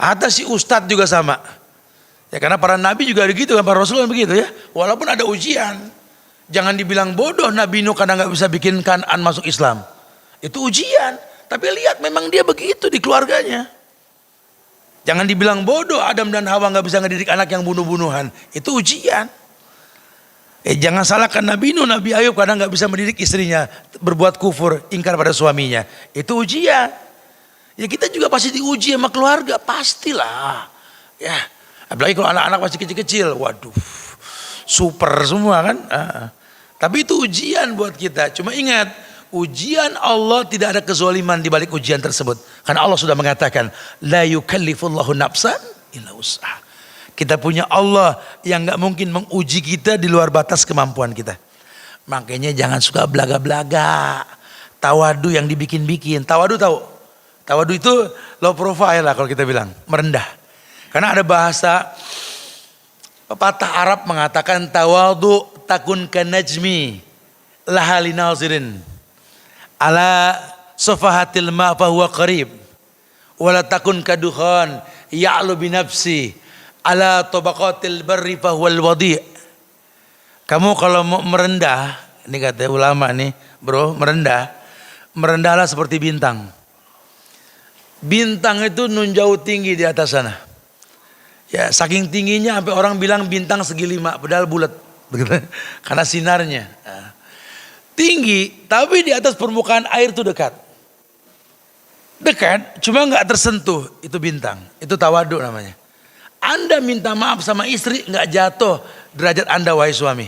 Atas si ustadz juga sama. Ya karena para nabi juga begitu kan, para rasul kan begitu ya. Walaupun ada ujian. Jangan dibilang bodoh Nabi Nuh karena gak bisa bikin Kan'an masuk Islam. Itu ujian. Tapi lihat memang dia begitu di keluarganya. Jangan dibilang bodoh Adam dan Hawa gak bisa ngedidik anak yang bunuh-bunuhan. Itu ujian. Jangan salahkan Nabi Nuh, Nabi Ayub karena nggak bisa mendidik istrinya, berbuat kufur, ingkar pada suaminya. Itu ujian. Ya kita juga pasti diuji sama keluarga, pastilah. Ya, apalagi kalau anak-anak masih kecil-kecil, waduh, super semua kan. Tapi itu ujian buat kita. Cuma ingat, ujian Allah tidak ada kezaliman di balik ujian tersebut. Karena Allah sudah mengatakan, la yukallifullahu nafsan illa wus'aha. Kita punya Allah yang gak mungkin menguji kita di luar batas kemampuan kita. Makanya jangan suka belaga-belaga. Tawadu yang dibikin-bikin. Tawadu tahu? Tawadu itu low profile lah kalau kita bilang. Merendah. Karena ada bahasa pepatah Arab mengatakan tawadu takun kanajmi lahali nazirin. Ala sofahatil ma fahuwa qarib. Wala takun kaduhan ya'lu binafsi. Ala tabaqatil barri fahuwal wadi'. Kamu kalau mau merendah, ini kata ulama nih, bro, merendahlah seperti bintang. Bintang itu nunjau tinggi di atas sana. Ya, saking tingginya sampai orang bilang bintang segi 5, padahal bulat, begitu. Karena sinarnya. Tinggi, tapi di atas permukaan air itu dekat. Dekat, cuma nggak tersentuh, itu bintang. Itu tawadu namanya. Anda minta maaf sama istri, nggak jatuh derajat Anda wahai suami.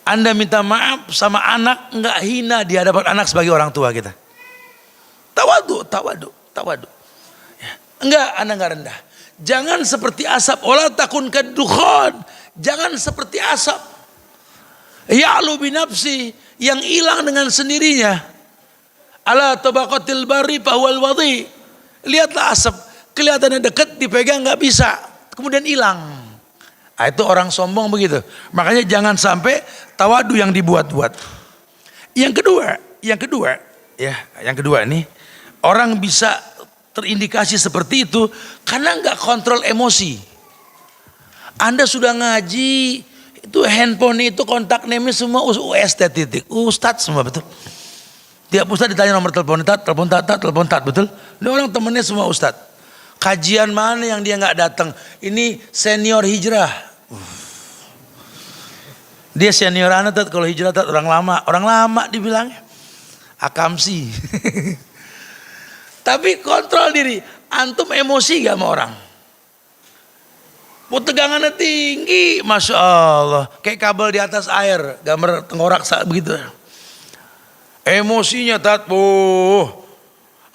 Anda minta maaf sama anak, nggak hina di hadapan anak sebagai orang tua kita. Tawadu. Ya. Enggak, Anda nggak rendah. Jangan seperti asap, wala takun kadukhan. Jangan seperti asap. Ya'lu binafsi, yang hilang dengan sendirinya. Ala tabaqatil bari fahuwal wadi. Lihatlah asap. Kelihatannya dekat, dipegang nggak bisa, kemudian hilang. Nah, itu orang sombong begitu. Makanya jangan sampai tawadu yang dibuat-buat. Yang kedua nih, orang bisa terindikasi seperti itu karena nggak kontrol emosi. Anda sudah ngaji, itu handphone itu kontak name semua UST titik, Ustadz semua, betul. Tiap Ustadz ditanya nomor telepon tat, betul. Ini orang temennya semua Ustadz. Kajian mana yang dia nggak datang? Ini senior hijrah. Dia senior anak tat, kalau hijrah tat orang lama dibilangnya. Akamsi. Tapi kontrol diri. Antum emosi gak sama orang? Tegangannya tinggi, masya Allah. Kayak kabel di atas air, gambar tengkorak begitu. Emosinya tat,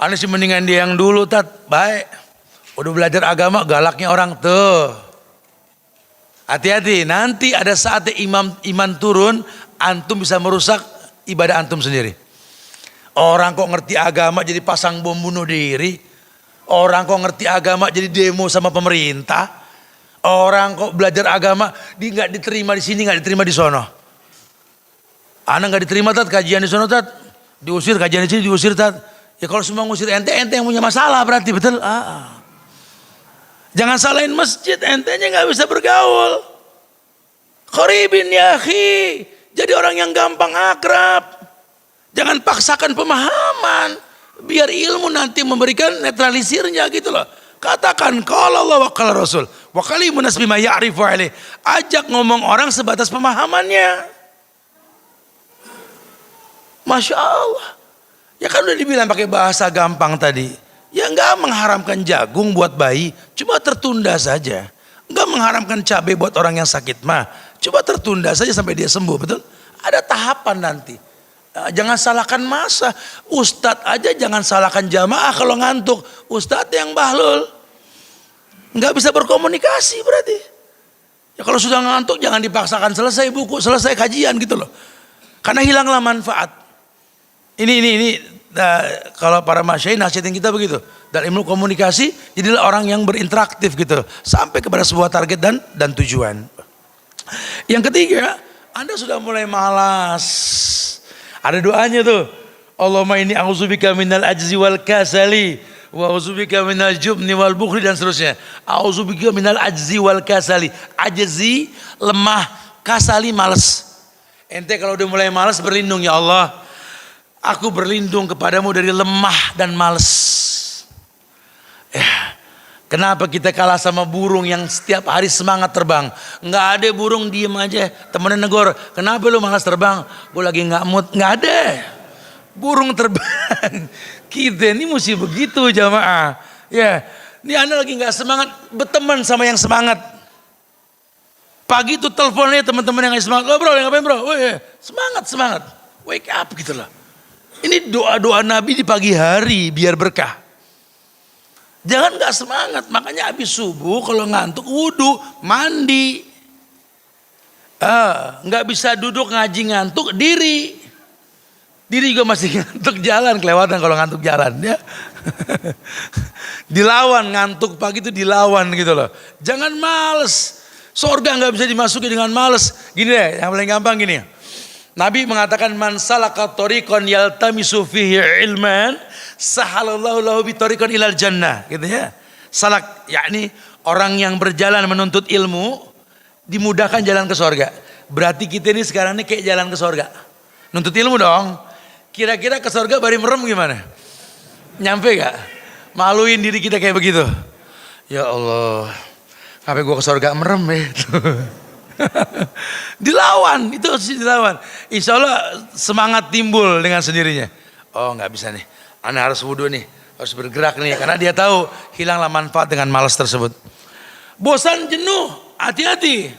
aneh sih mendingan dia yang dulu tat, baik. Udah belajar agama galaknya orang tuh. Hati-hati, nanti ada saatnya iman turun, antum bisa merusak ibadah antum sendiri. Orang kok ngerti agama jadi pasang bom bunuh diri. Orang kok ngerti agama jadi demo sama pemerintah. Orang kok belajar agama nggak diterima di sini, nggak diterima di sono. Anak nggak diterima tat, kajian di sono tat, diusir, kajian di sini diusir tat. Ya kalau semua ngusir ente yang punya masalah berarti, betul? Jangan salahin masjid, entenya nggak bisa bergaul. Qaribin ya akhi, jadi orang yang gampang akrab. Jangan paksakan pemahaman, biar ilmu nanti memberikan netralisirnya gitu loh. Katakan qala Allah wa qala Rasul, wa kalimun nas bima ya'rifu alaih. Ajak ngomong orang sebatas pemahamannya. Masya Allah. Ya kan udah dibilang pakai bahasa gampang tadi. Ya enggak mengharamkan jagung buat bayi, cuma tertunda saja. Enggak mengharamkan cabai buat orang yang sakit mah, coba tertunda saja sampai dia sembuh, betul? Ada tahapan nanti. Jangan salahkan masa. Ustadz aja jangan salahkan jamaah kalau ngantuk. Ustadz yang bahlul. Enggak bisa berkomunikasi berarti. Ya kalau sudah ngantuk jangan dipaksakan selesai buku, selesai kajian gitu loh. Karena hilanglah manfaat. Ini kalau para masyayikh nasihatin kita begitu. Dan ilmu komunikasi jadilah orang yang berinteraktif gitu sampai kepada sebuah target dan tujuan. Yang ketiga, Anda sudah mulai malas. Ada doanya tuh. Allahumma inni a'udzubika minal ajzi wal kasali wa a'udzubika minal jubni wal bukhli dan seterusnya. A'udzubika minal ajzi wal kasali. Ajzi lemah, kasali malas. Ente kalau udah mulai malas berlindung, ya Allah, aku berlindung kepadamu dari lemah dan malas. Ya, Kenapa kita kalah sama burung yang setiap hari semangat terbang? Nggak ada burung diem aja. Temennya negor, kenapa lu malas terbang? Gue lagi nggak mood. Nggak ada. Burung terbang. Kita ini mesti begitu jamaah. Ya, ini Anda lagi nggak semangat, berteman sama yang semangat. Pagi itu teleponnya teman-teman yang semangat. Oh bro, ngapain bro? Oh, ya. Semangat. Wake up gitu loh. Ini doa-doa Nabi di pagi hari biar berkah. Jangan gak semangat, makanya habis subuh kalau ngantuk wudhu, mandi. Gak bisa duduk ngaji ngantuk, diri. Diri juga masih ngantuk jalan, kelewatan kalau ngantuk jalan. Ya. Dilawan, ngantuk pagi itu dilawan gitu loh. Jangan males, surga gak bisa dimasuki dengan males. Gini deh, yang paling gampang gini. Nabi mengatakan man salaka tariqan yaltamisu fihi ilman sahalallahu lahu bi tariqan ilal jannah gitu ya. Salak yakni orang yang berjalan menuntut ilmu dimudahkan jalan ke surga. Berarti kita ini sekarang ini kayak jalan ke surga. Nuntut ilmu dong. Kira-kira ke surga bari merem gimana? Nyampe gak? Maluin diri kita kayak begitu. Ya Allah. Sampai gua ke surga merem ya. Dilawan, itu harus dilawan. Insya Allah semangat timbul dengan sendirinya. Oh nggak bisa nih, Anda harus wudhu nih, harus bergerak nih. Karena dia tahu hilanglah manfaat dengan malas tersebut. Bosan, jenuh, hati-hati.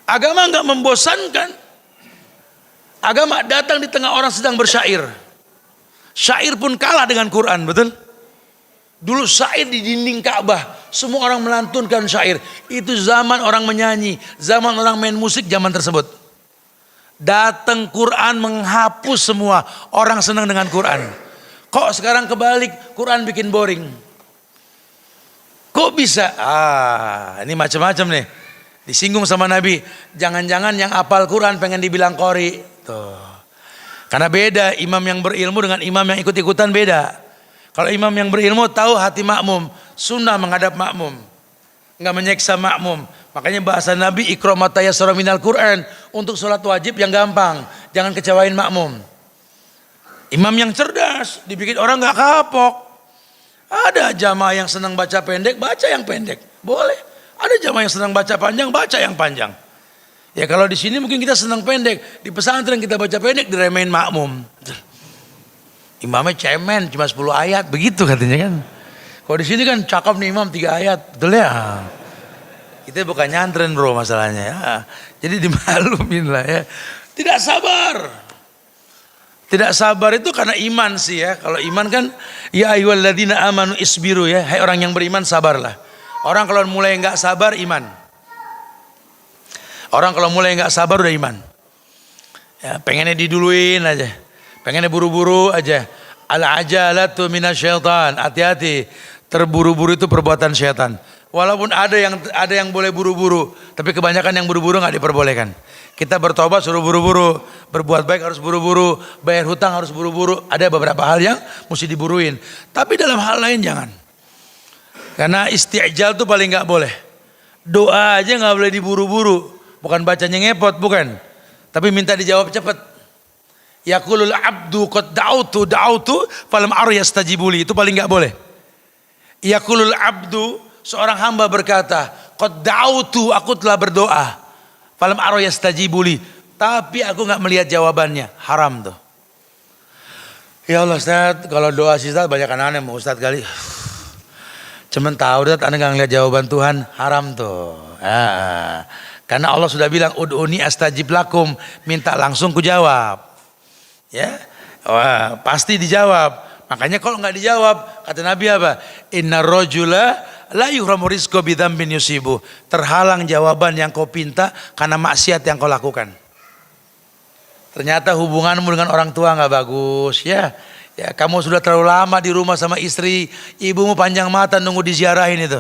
Agama nggak membosankan. Agama datang di tengah orang sedang bersyair. Syair pun kalah dengan Quran, betul? Dulu syair di dinding Ka'bah, semua orang melantunkan syair. Itu zaman orang menyanyi, zaman orang main musik zaman tersebut. Datang Quran menghapus semua, orang senang dengan Quran. Kok sekarang kebalik, Quran bikin boring. Kok bisa? Ini macam-macam nih. Disinggung sama Nabi, jangan-jangan yang apal Quran pengen dibilang qori. Tuh. Karena beda imam yang berilmu dengan imam yang ikut-ikutan beda. Kalau imam yang berilmu tahu hati makmum, sunnah menghadap makmum, nggak menyeksa makmum. Makanya bahasa Nabi ikra ma tayassara minal Quran, untuk sholat wajib yang gampang, jangan kecewain makmum. Imam yang cerdas, dibikin orang nggak kapok. Ada jamaah yang senang baca pendek, baca yang pendek, boleh. Ada jamaah yang senang baca panjang, baca yang panjang. Ya kalau di sini mungkin kita senang pendek, di pesantren kita baca pendek diremehin makmum. Imamnya cemen cuma 10 ayat begitu katanya kan. Kalau di sini kan cakep nih imam 3 ayat, betul ya. Kita bukan nyantren bro masalahnya ya. Jadi dimaklumin lah ya. Tidak sabar. Tidak sabar itu karena iman sih ya. Kalau iman kan ya ayyuhalladzina amanu isbiru ya. Hai orang yang beriman sabarlah. Orang kalau mulai enggak sabar iman. Orang kalau mulai enggak sabar udah iman. Ya, pengennya diduluin aja. Pengennya buru-buru aja. Al-ajalatu minasyaitan. Hati-hati. Terburu-buru itu perbuatan syaitan. Walaupun ada yang boleh buru-buru, tapi kebanyakan yang buru-buru nggak diperbolehkan. Kita bertobat suruh buru-buru, berbuat baik harus buru-buru, bayar hutang harus buru-buru. Ada beberapa hal yang mesti diburuin. Tapi dalam hal lain jangan. Karena isti'jal itu paling nggak boleh. Doa aja nggak boleh diburu-buru. Bukan bacanya ngepot, bukan. Tapi minta dijawab cepat. Yaqulul abdu qad da'autu falam aru yastajibuli, itu paling enggak boleh. Yaqulul abdu, seorang hamba berkata, qad da'autu, aku telah berdoa, falam aru yastajibuli, tapi aku enggak melihat jawabannya. Haram tuh. Ya Allah Ustaz, kalau doa sih Ustaz banyak aneh mau Ustaz kali. Cuman tahu Ustaz Anda enggak ngelihat jawaban Tuhan, haram tuh. Karena Allah sudah bilang ud'uni astajib lakum, minta langsung ku jawab. Ya, wah, pasti dijawab. Makanya kalau nggak dijawab, kata Nabi apa? Inna rojula la yuhramu rizqo bidzambin yusibu. Terhalang jawaban yang kau pinta karena maksiat yang kau lakukan. Ternyata hubunganmu dengan orang tua nggak bagus, ya. Ya, kamu sudah terlalu lama di rumah sama istri, ibumu panjang mata nunggu diziarahin itu.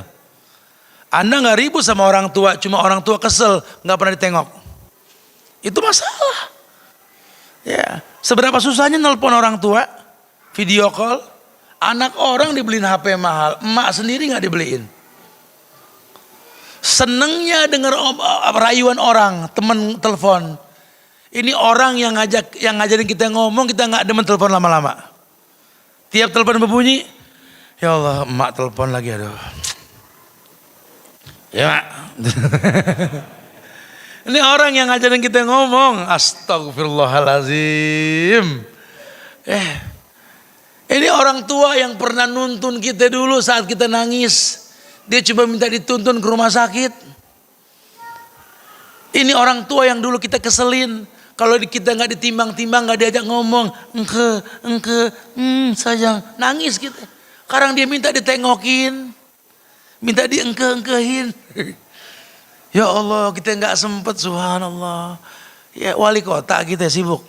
Anda nggak ribut sama orang tua, cuma orang tua kesel nggak pernah ditengok. Itu masalah. Ya, seberapa susahnya nelpon orang tua, video call, anak orang dibeliin HP mahal, emak sendiri nggak dibeliin. Senengnya dengar rayuan orang, temen telepon. Ini orang yang ngajarin kita ngomong, kita nggak demen telepon lama-lama. Tiap telepon berbunyi, Ya Allah, emak telepon lagi, aduh. Ya mak. Ini orang yang ngajarin kita ngomong. Astagfirullahalazim. Ini orang tua yang pernah nuntun kita dulu saat kita nangis. Dia coba minta dituntun ke rumah sakit. Ini orang tua yang dulu kita keselin. Kalau kita nggak ditimbang-timbang, nggak diajak ngomong, sayang, nangis kita. Sekarang dia minta ditengokin, minta diengke-engkehin. Ya Allah, kita nggak sempet, subhanallah. Ya wali kota kita sibuk.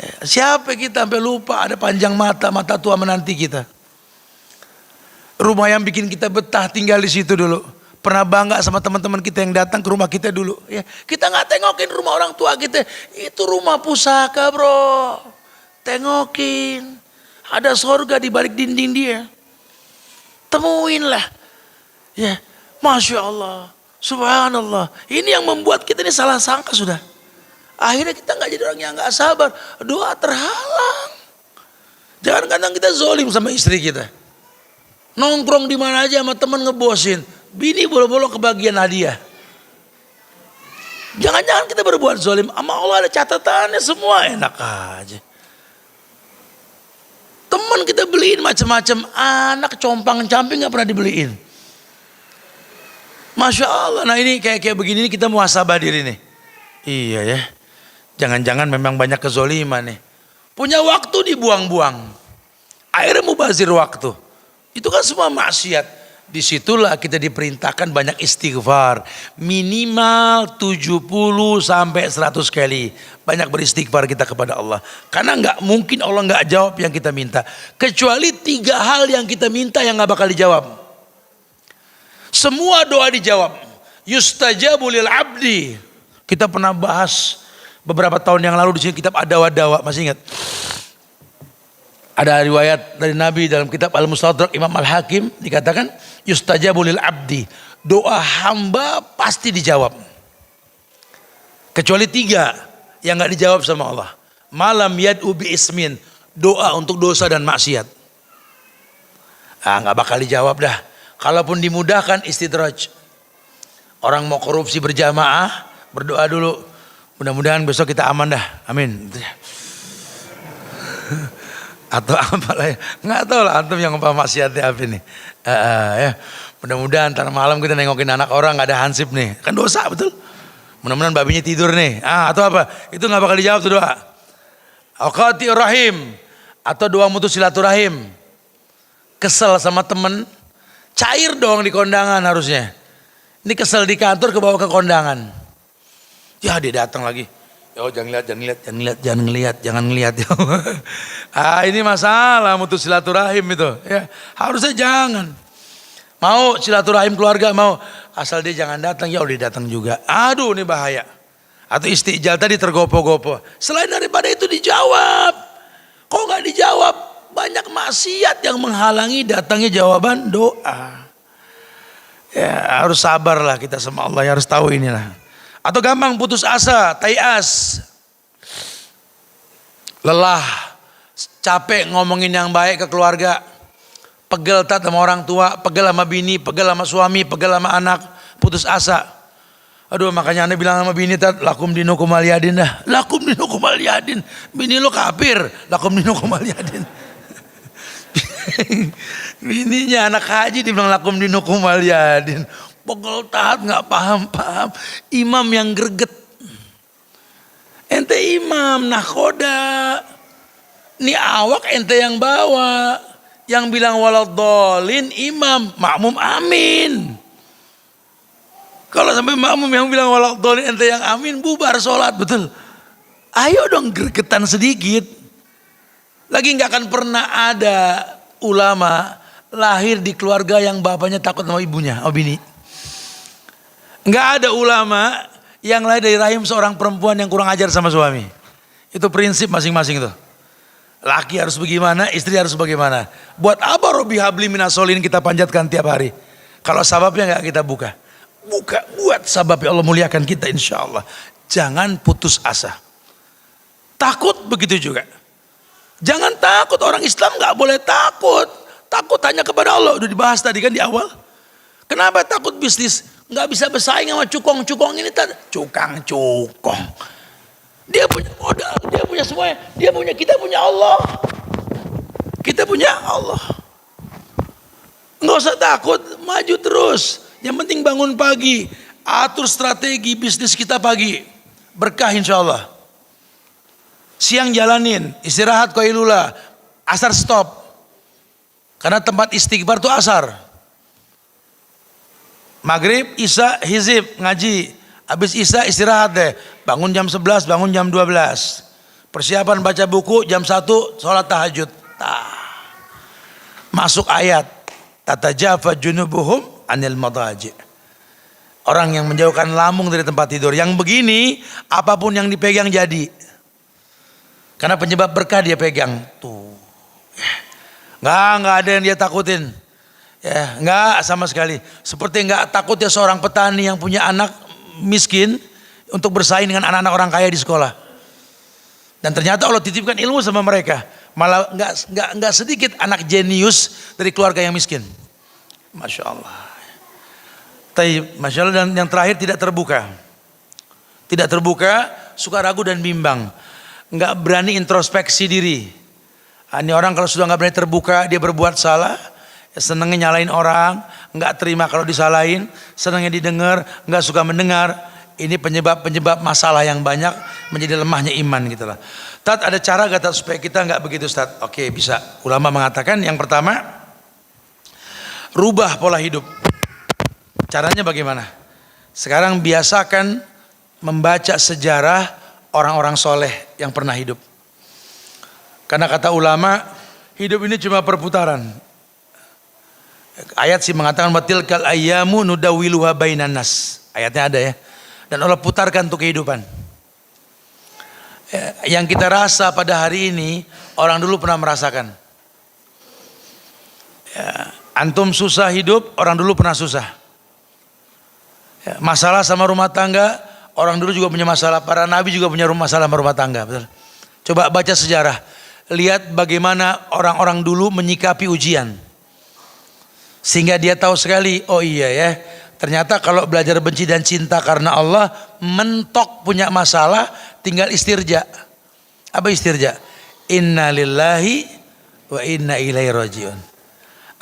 Ya, siapa kita sampai lupa ada panjang mata tua menanti kita. Rumah yang bikin kita betah tinggal di situ dulu. Pernah bangga sama teman-teman kita yang datang ke rumah kita dulu. Ya, kita nggak tengokin rumah orang tua kita. Itu rumah pusaka bro. Tengokin. Ada sorga di balik dinding dia. Temuin lah. Ya, Masya Allah. Subhanallah. Ini yang membuat kita ini salah sangka sudah. Akhirnya kita nggak jadi orang yang nggak sabar. Doa terhalang. Jangan kadang kita zolim sama istri kita. Nongkrong di mana aja sama teman ngebosin. Bini bolo-bolo kebagian hadiah. Jangan-jangan kita berbuat zalim. Sama Allah ada catatannya, semua enak aja. Teman kita beliin macam-macam, anak compang-camping nggak pernah dibeliin. Masya Allah. Nah ini kayak begini nih kita muhasabah diri nih. Iya ya. Jangan-jangan memang banyak kezoliman nih. Punya waktu dibuang-buang. Akhirnya mubazir waktu. Itu kan semua maksiat. Disitulah kita diperintahkan banyak istighfar. Minimal 70 sampai 100 kali. Banyak beristighfar kita kepada Allah. Karena nggak mungkin Allah nggak jawab yang kita minta. Kecuali 3 hal yang kita minta yang nggak bakal dijawab. Semua doa dijawab. Yustajabu lil abdi. Kita pernah bahas beberapa tahun yang lalu di sini kitab Ad-Dawa, masih ingat? Ada riwayat dari Nabi dalam kitab Al-Mustadrak Imam Al-Hakim dikatakan yustajabu lil abdi. Doa hamba pasti dijawab. Kecuali 3 yang gak dijawab sama Allah. Malam yad'u bi ismin. Doa untuk dosa dan maksiat. Gak bakal dijawab dah. Kalaupun dimudahkan istidraj. Orang mau korupsi berjamaah, berdoa dulu. Mudah-mudahan besok kita aman dah. Amin. Atau apalah ya, nggak tahu lah antum yang apa maksiatnya apa nih. Ya, mudah-mudahan ntar malam kita nengokin anak orang nggak ada hansip nih, kan dosa betul. Mudah-mudahan babinya tidur nih. Atau apa? Itu nggak bakal dijawab tuh doa. Aqati rahim atau doa mutus silaturahim. Kesel sama temen, cair dong di kondangan harusnya. Ini kesel di kantor kebawa ke kondangan. Ya dia datang lagi. Oh jangan ngelihat. Ini masalah mutus silaturahim itu. Ya, harusnya jangan. Mau silaturahim keluarga mau, asal dia jangan datang, ya udah datang juga. Aduh ini bahaya. Atau istijal tadi tergopoh-gopoh. Selain daripada itu dijawab. Kok nggak dijawab? Banyak maksiat yang menghalangi datangnya jawaban doa. Ya harus sabarlah kita sama Allah, ya, harus tahu inilah. Atau gampang putus asa, tayas. Lelah, capek ngomongin yang baik ke keluarga. Pegel sama orang tua, pegel sama bini, pegel sama suami, pegel sama anak, putus asa. Aduh makanya aneh bilang sama bini, lakum dinukum aliyadin dah. Lakum dinukum aliyadin. Bini lo kafir, lakum dinukum aliyadin. Bininya anak haji dibilang lakum dinukum aliyadin. Pegel taat nggak paham. Imam yang greget. Ente imam nahkoda. Ini awak ente yang bawa. Yang bilang waladhdallin imam. Makmum amin. Kalau sampai makmum yang bilang waladhdallin ente yang amin, bubar sholat, betul. Ayo dong gregetan sedikit. Lagi nggak akan pernah ada ulama lahir di keluarga yang bapaknya takut sama ibunya, bini. Nggak ada ulama yang lahir dari rahim seorang perempuan yang kurang ajar sama suami. Itu prinsip masing-masing tuh. Laki harus bagaimana, istri harus bagaimana. Buat apa Robi habli minasolin kita panjatkan tiap hari? Kalau sababnya nggak kita buka. Buat sabab Allah muliakan kita insya Allah. Jangan putus asa. Takut begitu juga. Jangan takut, orang Islam nggak boleh takut. Takut hanya kepada Allah. Udah dibahas tadi kan di awal. Kenapa takut bisnis? Nggak bisa bersaing sama cukong-cukong ini. Cukang-cukong. Dia punya modal, dia punya semuanya. Kita punya Allah. Kita punya Allah. Nggak usah takut, maju terus. Yang penting bangun pagi, atur strategi bisnis kita pagi. Berkah insya Allah. Siang jalanin, istirahat qailula, asar stop. Karena tempat istighfar itu asar. Maghrib, isya, hizib, ngaji. Habis isya istirahat deh. Bangun jam 11, bangun jam 12. Persiapan baca buku, jam 1 sholat tahajud. Masuk ayat. Tatajafa junubuhum anil madaji. Orang yang menjauhkan lambung dari tempat tidur. Yang begini, apapun yang dipegang jadi. Karena penyebab berkah dia pegang. Tuh. Nggak ada yang dia takutin. Ya, nggak sama sekali. Seperti nggak takut ya seorang petani yang punya anak miskin untuk bersaing dengan anak-anak orang kaya di sekolah. Dan ternyata Allah titipkan ilmu sama mereka. Malah nggak sedikit anak jenius dari keluarga yang miskin. Masya Allah. Tapi Masya Allah, dan yang terakhir tidak terbuka. Tidak terbuka, suka ragu dan bimbang. Nggak berani introspeksi diri. Ini orang kalau sudah nggak berani terbuka, dia berbuat salah. Senangnya nyalain orang, nggak terima kalau disalahin, senangnya didengar, nggak suka mendengar. Ini penyebab masalah yang banyak, menjadi lemahnya iman gitu lah. Tat, ada cara gak Tat supaya kita nggak begitu Tat? Oke, bisa. Ulama mengatakan yang pertama, rubah pola hidup. Caranya bagaimana? Sekarang biasakan membaca sejarah orang-orang soleh yang pernah hidup. Karena kata ulama, hidup ini cuma perputaran. Ayat sih mengatakan batilkal ayyamu nudawiluha bainan nas. Ayatnya ada ya. Dan Allah putarkan untuk kehidupan. Yang kita rasa pada hari ini orang dulu pernah merasakan. Antum susah hidup, orang dulu pernah susah. Masalah sama rumah tangga, orang dulu juga punya masalah. Para nabi juga punya masalah sama rumah tangga. Betul? Coba baca sejarah. Lihat bagaimana orang-orang dulu menyikapi ujian. Sehingga dia tahu sekali, oh iya ya, ternyata kalau belajar benci dan cinta karena Allah, mentok punya masalah, tinggal istirja. Apa istirja? Inna lillahi wa inna ilaihi rajiun.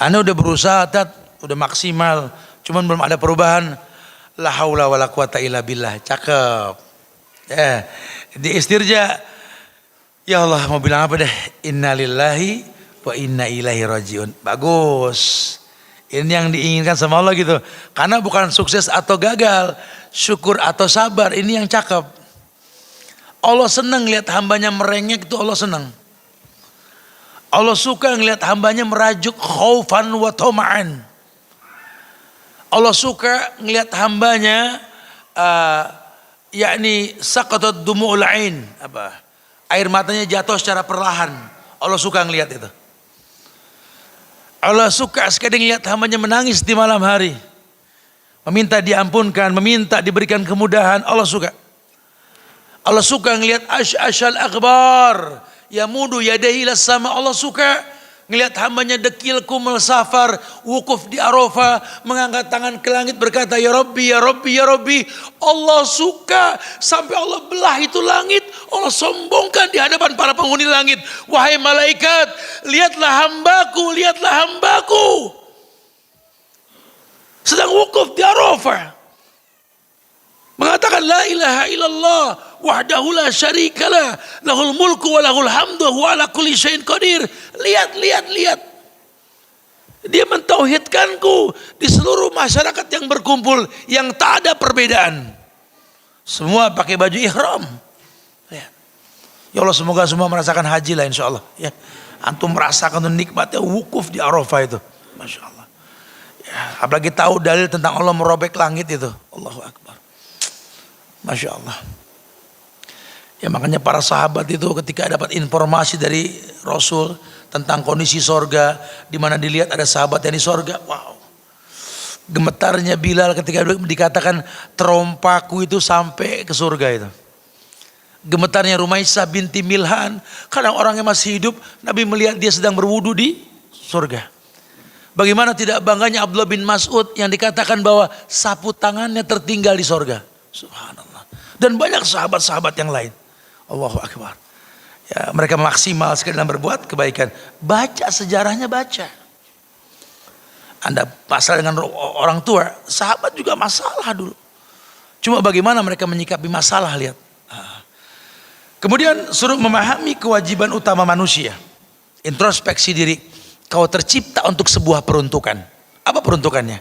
Anda udah berusaha, Tat, udah maksimal, cuman belum ada perubahan. La haula wala quwata illa billah. Cakep. Ya, di istirja. Ya Allah, mau bilang apa deh? Inna lillahi wa inna ilaihi rajiun. Bagus. Ini yang diinginkan sama Allah gitu. Karena bukan sukses atau gagal, syukur atau sabar, ini yang cakep. Allah senang lihat hambanya merengek, itu Allah senang. Allah suka ngelihat hambanya merajuk khaufan wa tama'an. Allah suka ngelihat hambanya yakni saqatat dumu'ul ain, apa? Air matanya jatuh secara perlahan. Allah suka ngelihat itu. Allah suka sekali ngelihat hambanya menangis di malam hari. Meminta diampunkan, meminta diberikan kemudahan, Allah suka. Allah suka ngelihat asy'al akbar, yamudu yadayhi ilas sama. Allah suka ngelihat hambanya dekil kumul safar, wukuf di Arafah, mengangkat tangan ke langit berkata, ya Rabbi, ya Rabbi, ya Rabbi. Allah suka sampai Allah belah itu langit, Allah sombongkan di hadapan para penghuni langit. Wahai malaikat, lihatlah hambaku, lihatlah hambaku. Sedang wukuf di Arafah. Mengatakan la ilaha illallah wahdahu la syarikalah lahul mulku wa lahul hamdu wa ala kulli syai'in qadir. Lihat, lihat, lihat. Dia mentauhidkanku di seluruh masyarakat yang berkumpul, yang tak ada perbedaan. Semua pakai baju ihram. Lihat. Ya Allah, semoga semua merasakan haji lah insyaallah ya. Antum merasakan nikmatnya wukuf di Arafah itu. Masya Allah. Ya, apalagi tahu dalil tentang Allah merobek langit itu. Allahu Akbar. Masya Allah. Ya makanya para sahabat itu ketika dapat informasi dari Rasul tentang kondisi sorga, di mana dilihat ada sahabat yang di sorga, wow. Gemetarnya Bilal ketika dikatakan terompaku itu sampai ke surga itu. Gemetarnya Rumaisah binti Milhan. Kadang orang yang masih hidup, Nabi melihat dia sedang berwudu di surga. Bagaimana tidak bangganya Abdullah bin Mas'ud yang dikatakan bahwa sapu tangannya tertinggal di surga. Subhanallah. Dan banyak sahabat-sahabat yang lain. Allahu Akbar. Ya, mereka maksimal sekali dalam berbuat kebaikan. Baca sejarahnya, baca. Anda masalah dengan orang tua, sahabat juga masalah dulu. Cuma bagaimana mereka menyikapi masalah, lihat. Kemudian suruh memahami kewajiban utama manusia. Introspeksi diri. Kau tercipta untuk sebuah peruntukan. Apa peruntukannya?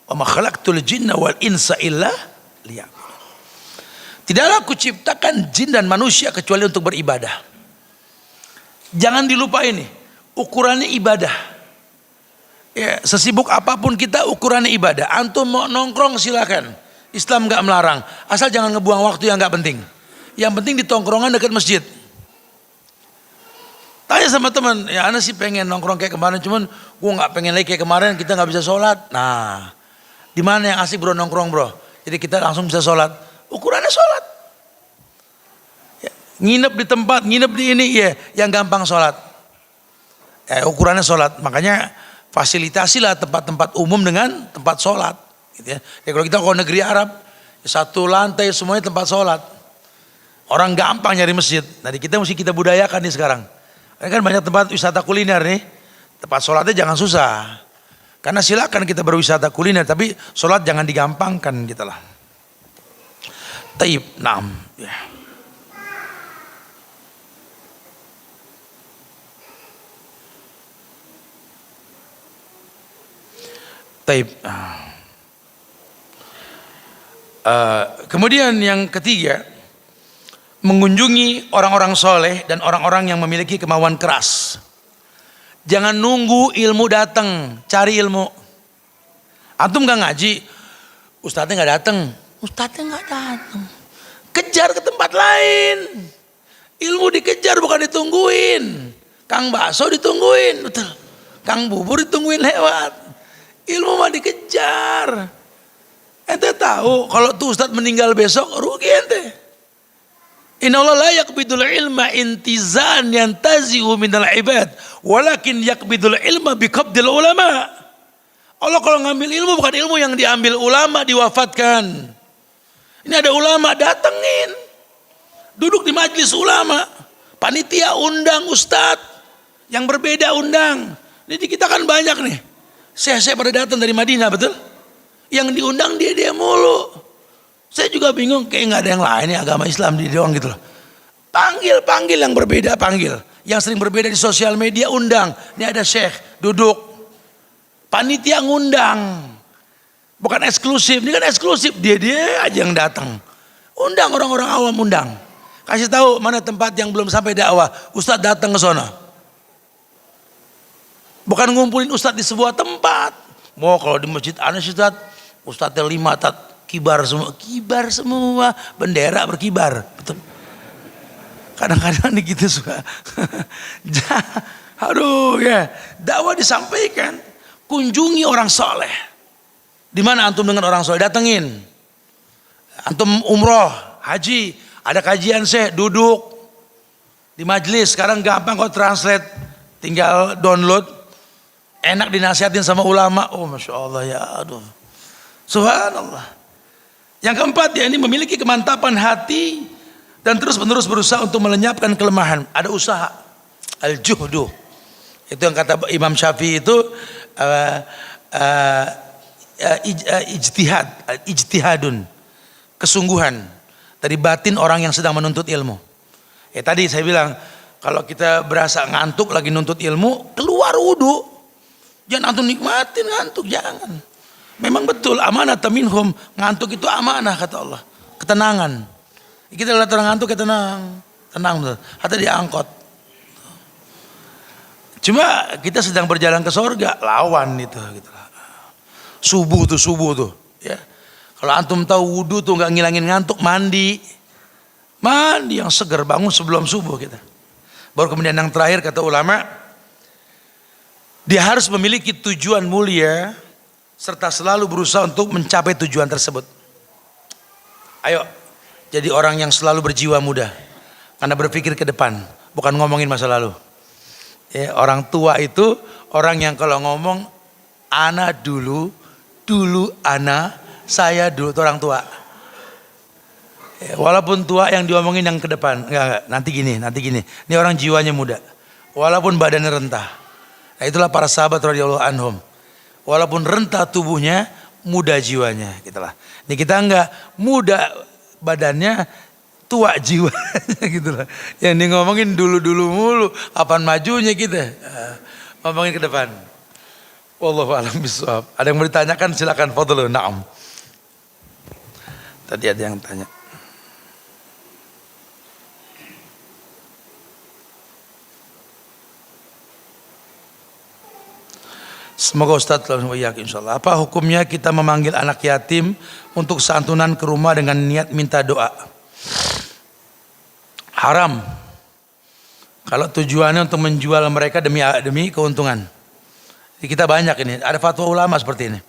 Wa ma khalaqtul jinna wal insa illa liya'budun. Tidaklah aku ciptakan jin dan manusia kecuali untuk beribadah. Jangan dilupa ini, ukurannya ibadah. Ya, sesibuk apapun kita ukurannya ibadah. Antum mau nongkrong silakan. Islam gak melarang. Asal jangan ngebuang waktu yang gak penting. Yang penting di tongkrongan dekat masjid. Tanya sama teman, ya ana sih pengen nongkrong kayak kemarin, cuman gue nggak pengen lagi kayak kemarin, kita nggak bisa sholat. Nah, di mana yang asik bro nongkrong bro? Jadi kita langsung bisa sholat. Ukurannya sholat. Ya, nginep di tempat, nginep di ini, ya yang gampang sholat. Ya, ukurannya sholat. Makanya fasilitasilah tempat-tempat umum dengan tempat sholat. Gitu ya. Ya kalau kita ke negeri Arab, satu lantai semuanya tempat sholat. Orang gampang nyari masjid. Nah kita mesti kita budayakan nih sekarang. Ini kan banyak tempat wisata kuliner nih. Tempat sholatnya jangan susah. Karena silakan kita berwisata kuliner, tapi sholat jangan digampangkan gitu lah. Taib, naam. Ya. Taib. Kemudian yang ketiga, mengunjungi orang-orang soleh dan orang-orang yang memiliki kemauan keras. Jangan nunggu ilmu datang, cari ilmu. Antum gak ngaji, ustadznya gak datang, ustadznya gak datang. Kejar ke tempat lain. Ilmu dikejar bukan ditungguin. Kang bakso ditungguin, betul. Kang bubur ditungguin lewat. Ilmu mah dikejar. Ente tahu kalau tuh ustadz meninggal besok rugi ente. Inna Allah la yakbidul ilma intizan yantazi'u minal ibad, walakin yakbidul ilma biqabdil ulama. Allah kalau ngambil ilmu bukan ilmu yang diambil ulama diwafatkan. Ini ada ulama datengin, duduk di majelis ulama, panitia undang ustadz yang berbeda undang. Jadi kita kan banyak nih, saya pada datang dari Madinah, betul? Yang diundang dia mulu. Saya juga bingung, kayak nggak ada yang lain ya agama Islam di doang gitu loh. Panggil yang berbeda, panggil. Yang sering berbeda di sosial media undang. Ini ada syekh duduk. Panitia ngundang. Bukan eksklusif, ini kan eksklusif. Dia aja yang datang. Undang orang-orang awam undang. Kasih tahu mana tempat yang belum sampai dakwah. Ustadz datang ke sana. Bukan ngumpulin ustadz di sebuah tempat. Mau kalau di masjid Anas ustadznya 5 kibar semua, bendera berkibar, betul. Kadang-kadang nih gitu suka. Aduh ya, dakwah disampaikan, kunjungi orang soleh. Di mana antum dengan orang soleh, datengin. Antum umroh, haji, ada kajian duduk di majelis. Sekarang gampang kok translate, tinggal download, enak dinasihatin sama ulama. Oh masya Allah ya, aduh, subhanallah. Yang keempat, ya ini memiliki kemantapan hati dan terus-menerus berusaha untuk melenyapkan kelemahan. Ada usaha, al-juhdu. Itu yang kata Imam Syafi'i itu ijtihadun, kesungguhan dari batin orang yang sedang menuntut ilmu. Tadi saya bilang kalau kita berasa ngantuk lagi nuntut ilmu, keluar wudu. Jangan antum nikmatin ngantuk, jangan. Memang betul amanah minhum, ngantuk itu amanah kata Allah, ketenangan. Kita lihat orang ngantuk ya tenang betul. Hatta diangkot. Cuma kita sedang berjalan ke surga, lawan itu gitu. Subuh tuh ya. Kalau antum tahu wudu tuh nggak ngilangin ngantuk, mandi yang segar, bangun sebelum subuh kita. Baru kemudian yang terakhir kata ulama, dia harus memiliki tujuan mulia serta selalu berusaha untuk mencapai tujuan tersebut. Ayo, jadi orang yang selalu berjiwa muda. Karena berpikir ke depan, bukan ngomongin masa lalu. Ya, orang tua itu orang yang kalau ngomong ana dulu ana, saya dulu, itu orang tua. Ya, walaupun tua yang diomongin yang ke depan, enggak, nanti gini. Ini orang jiwanya muda. Walaupun badannya rentah. Nah, itulah para sahabat radhiyallahu anhum. Walaupun rentah tubuhnya, muda jiwanya, gitulah. Ini kita enggak, muda badannya, tua jiwanya gitulah. Yang ini ngomongin dulu mulu, kapan majunya kita. Ngomongin ke depan. Wallahu a'lam bishawab. Ada yang mau ditanyakan silakan, fadhlu. Na'am. Tadi ada yang tanya. Semoga Ustaz selalu yakin insyaallah. Apa hukumnya kita memanggil anak yatim untuk santunan ke rumah dengan niat minta doa? Haram. Kalau tujuannya untuk menjual mereka demi keuntungan. Jadi kita banyak ini, ada fatwa ulama seperti ini.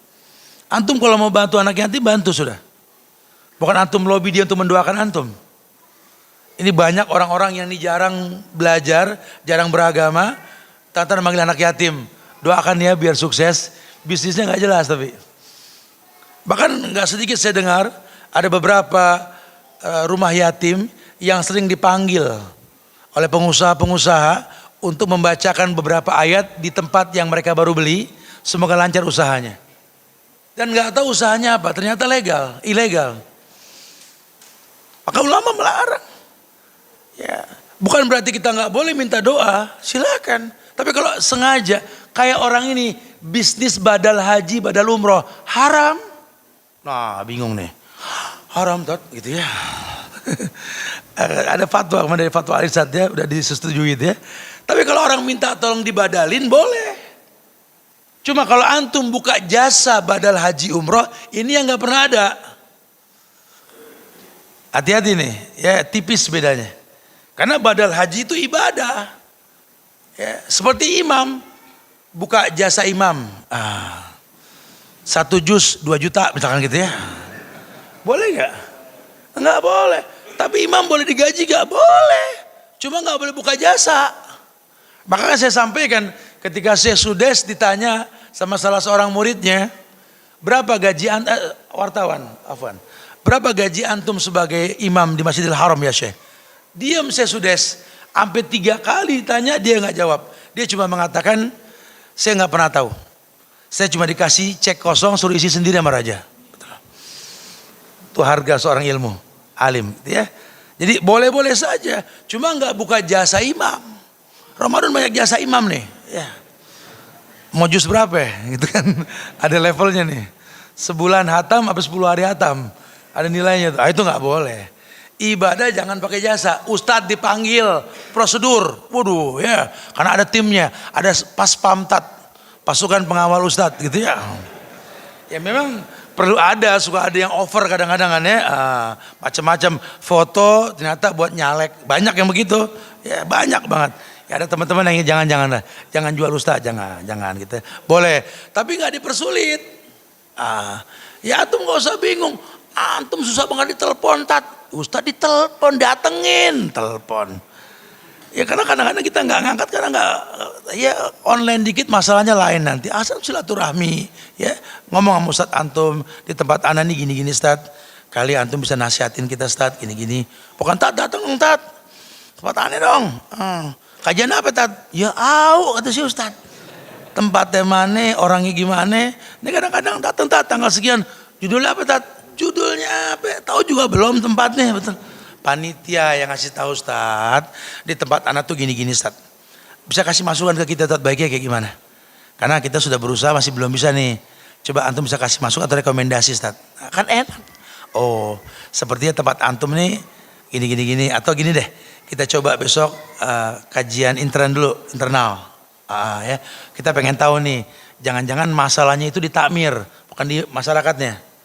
Antum kalau mau bantu anak yatim, bantu sudah. Bukan antum lobby dia untuk mendoakan antum. Ini banyak orang-orang yang ini jarang belajar, jarang beragama, tata memanggil anak yatim. Doakan ya biar sukses, bisnisnya nggak jelas tapi. Bahkan nggak sedikit saya dengar ada beberapa rumah yatim yang sering dipanggil oleh pengusaha-pengusaha untuk membacakan beberapa ayat di tempat yang mereka baru beli, semoga lancar usahanya. Dan nggak tahu usahanya apa, ternyata ilegal. Maka ulama melarang. Ya, bukan berarti kita nggak boleh minta doa, silakan. Tapi kalau sengaja, kayak orang ini bisnis badal haji, badal umroh, haram. Nah, bingung nih, haram tot, gitu ya. Ada fatwa kemarin dari fatwa Alisat ya, udah disetujui ya. Tapi kalau orang minta tolong dibadalin boleh. Cuma kalau antum buka jasa badal haji umroh, ini yang nggak pernah ada. Hati-hati nih, ya tipis bedanya. Karena badal haji itu ibadah. Ya, seperti imam, buka jasa imam, 1 juz 2 juta misalkan gitu ya. Boleh nggak? Nggak boleh. Tapi imam boleh digaji nggak? Boleh. Cuma nggak boleh buka jasa. Makanya saya sampaikan ketika Syekh Sudes ditanya sama salah seorang muridnya, berapa gaji wartawan, afwan, berapa gaji antum sebagai imam di Masjidil Haram ya Syekh? Diam Syekh Sudes, sampai 3 kali ditanya dia nggak jawab. Dia cuma mengatakan, saya nggak pernah tahu. Saya cuma dikasih cek kosong suruh isi sendiri sama raja. Itu harga seorang ilmu, alim, ya. Jadi boleh-boleh saja, cuma nggak buka jasa imam. Ramadan banyak jasa imam nih, ya. Mau jus berapa ya? Gitu kan, ada levelnya nih. Sebulan hatam, apa 10 hari hatam, ada nilainya tuh. Itu nggak boleh. Ibadah jangan pakai jasa. Ustadz dipanggil, prosedur, waduh ya, karena ada timnya, ada pas pamtat, pasukan pengawal ustadz gitu ya. Ya memang perlu ada, suka ada yang over kadang-kadang kan ya, macam-macam foto ternyata buat nyalek, banyak yang begitu, ya banyak banget. Ya ada teman-teman yang jangan jual ustadz, jangan gitu. Boleh, tapi nggak dipersulit. Ya antum nggak usah bingung, antum susah banget ditelepon tat. Ustadz ditelepon, datengin, telepon. Ya karena kadang-kadang kita nggak ngangkat karena nggak, ya online dikit masalahnya lain nanti. Asal silaturahmi, ya ngomong sama Ustadz antum di tempat anak nih gini-gini Ustadz. Kali antum bisa nasihatin kita Ustadz gini-gini. Bukan tat datang tat, tempat aneh dong. Kajian apa tat? Ya au kata si Ustadz. Tempatnya mana, orangnya gimana? Ini kadang-kadang datang tat tanggal sekian. Judulnya apa tat? Judulnya apa? Tahu juga belum tempatnya, betul. Panitia yang ngasih tahu Ustadz, di tempat anak tuh gini-gini Ustadz. Bisa kasih masukan ke kita Ustadz, baiknya kayak gimana? Karena kita sudah berusaha masih belum bisa nih. Coba antum bisa kasih masukan atau rekomendasi Ustadz. Nah, kan enak. Oh, sepertinya tempat antum nih gini atau gini deh. Kita coba besok kajian internal. Ya. Kita pengen tahu nih, jangan-jangan masalahnya itu di takmir, bukan di masyarakatnya.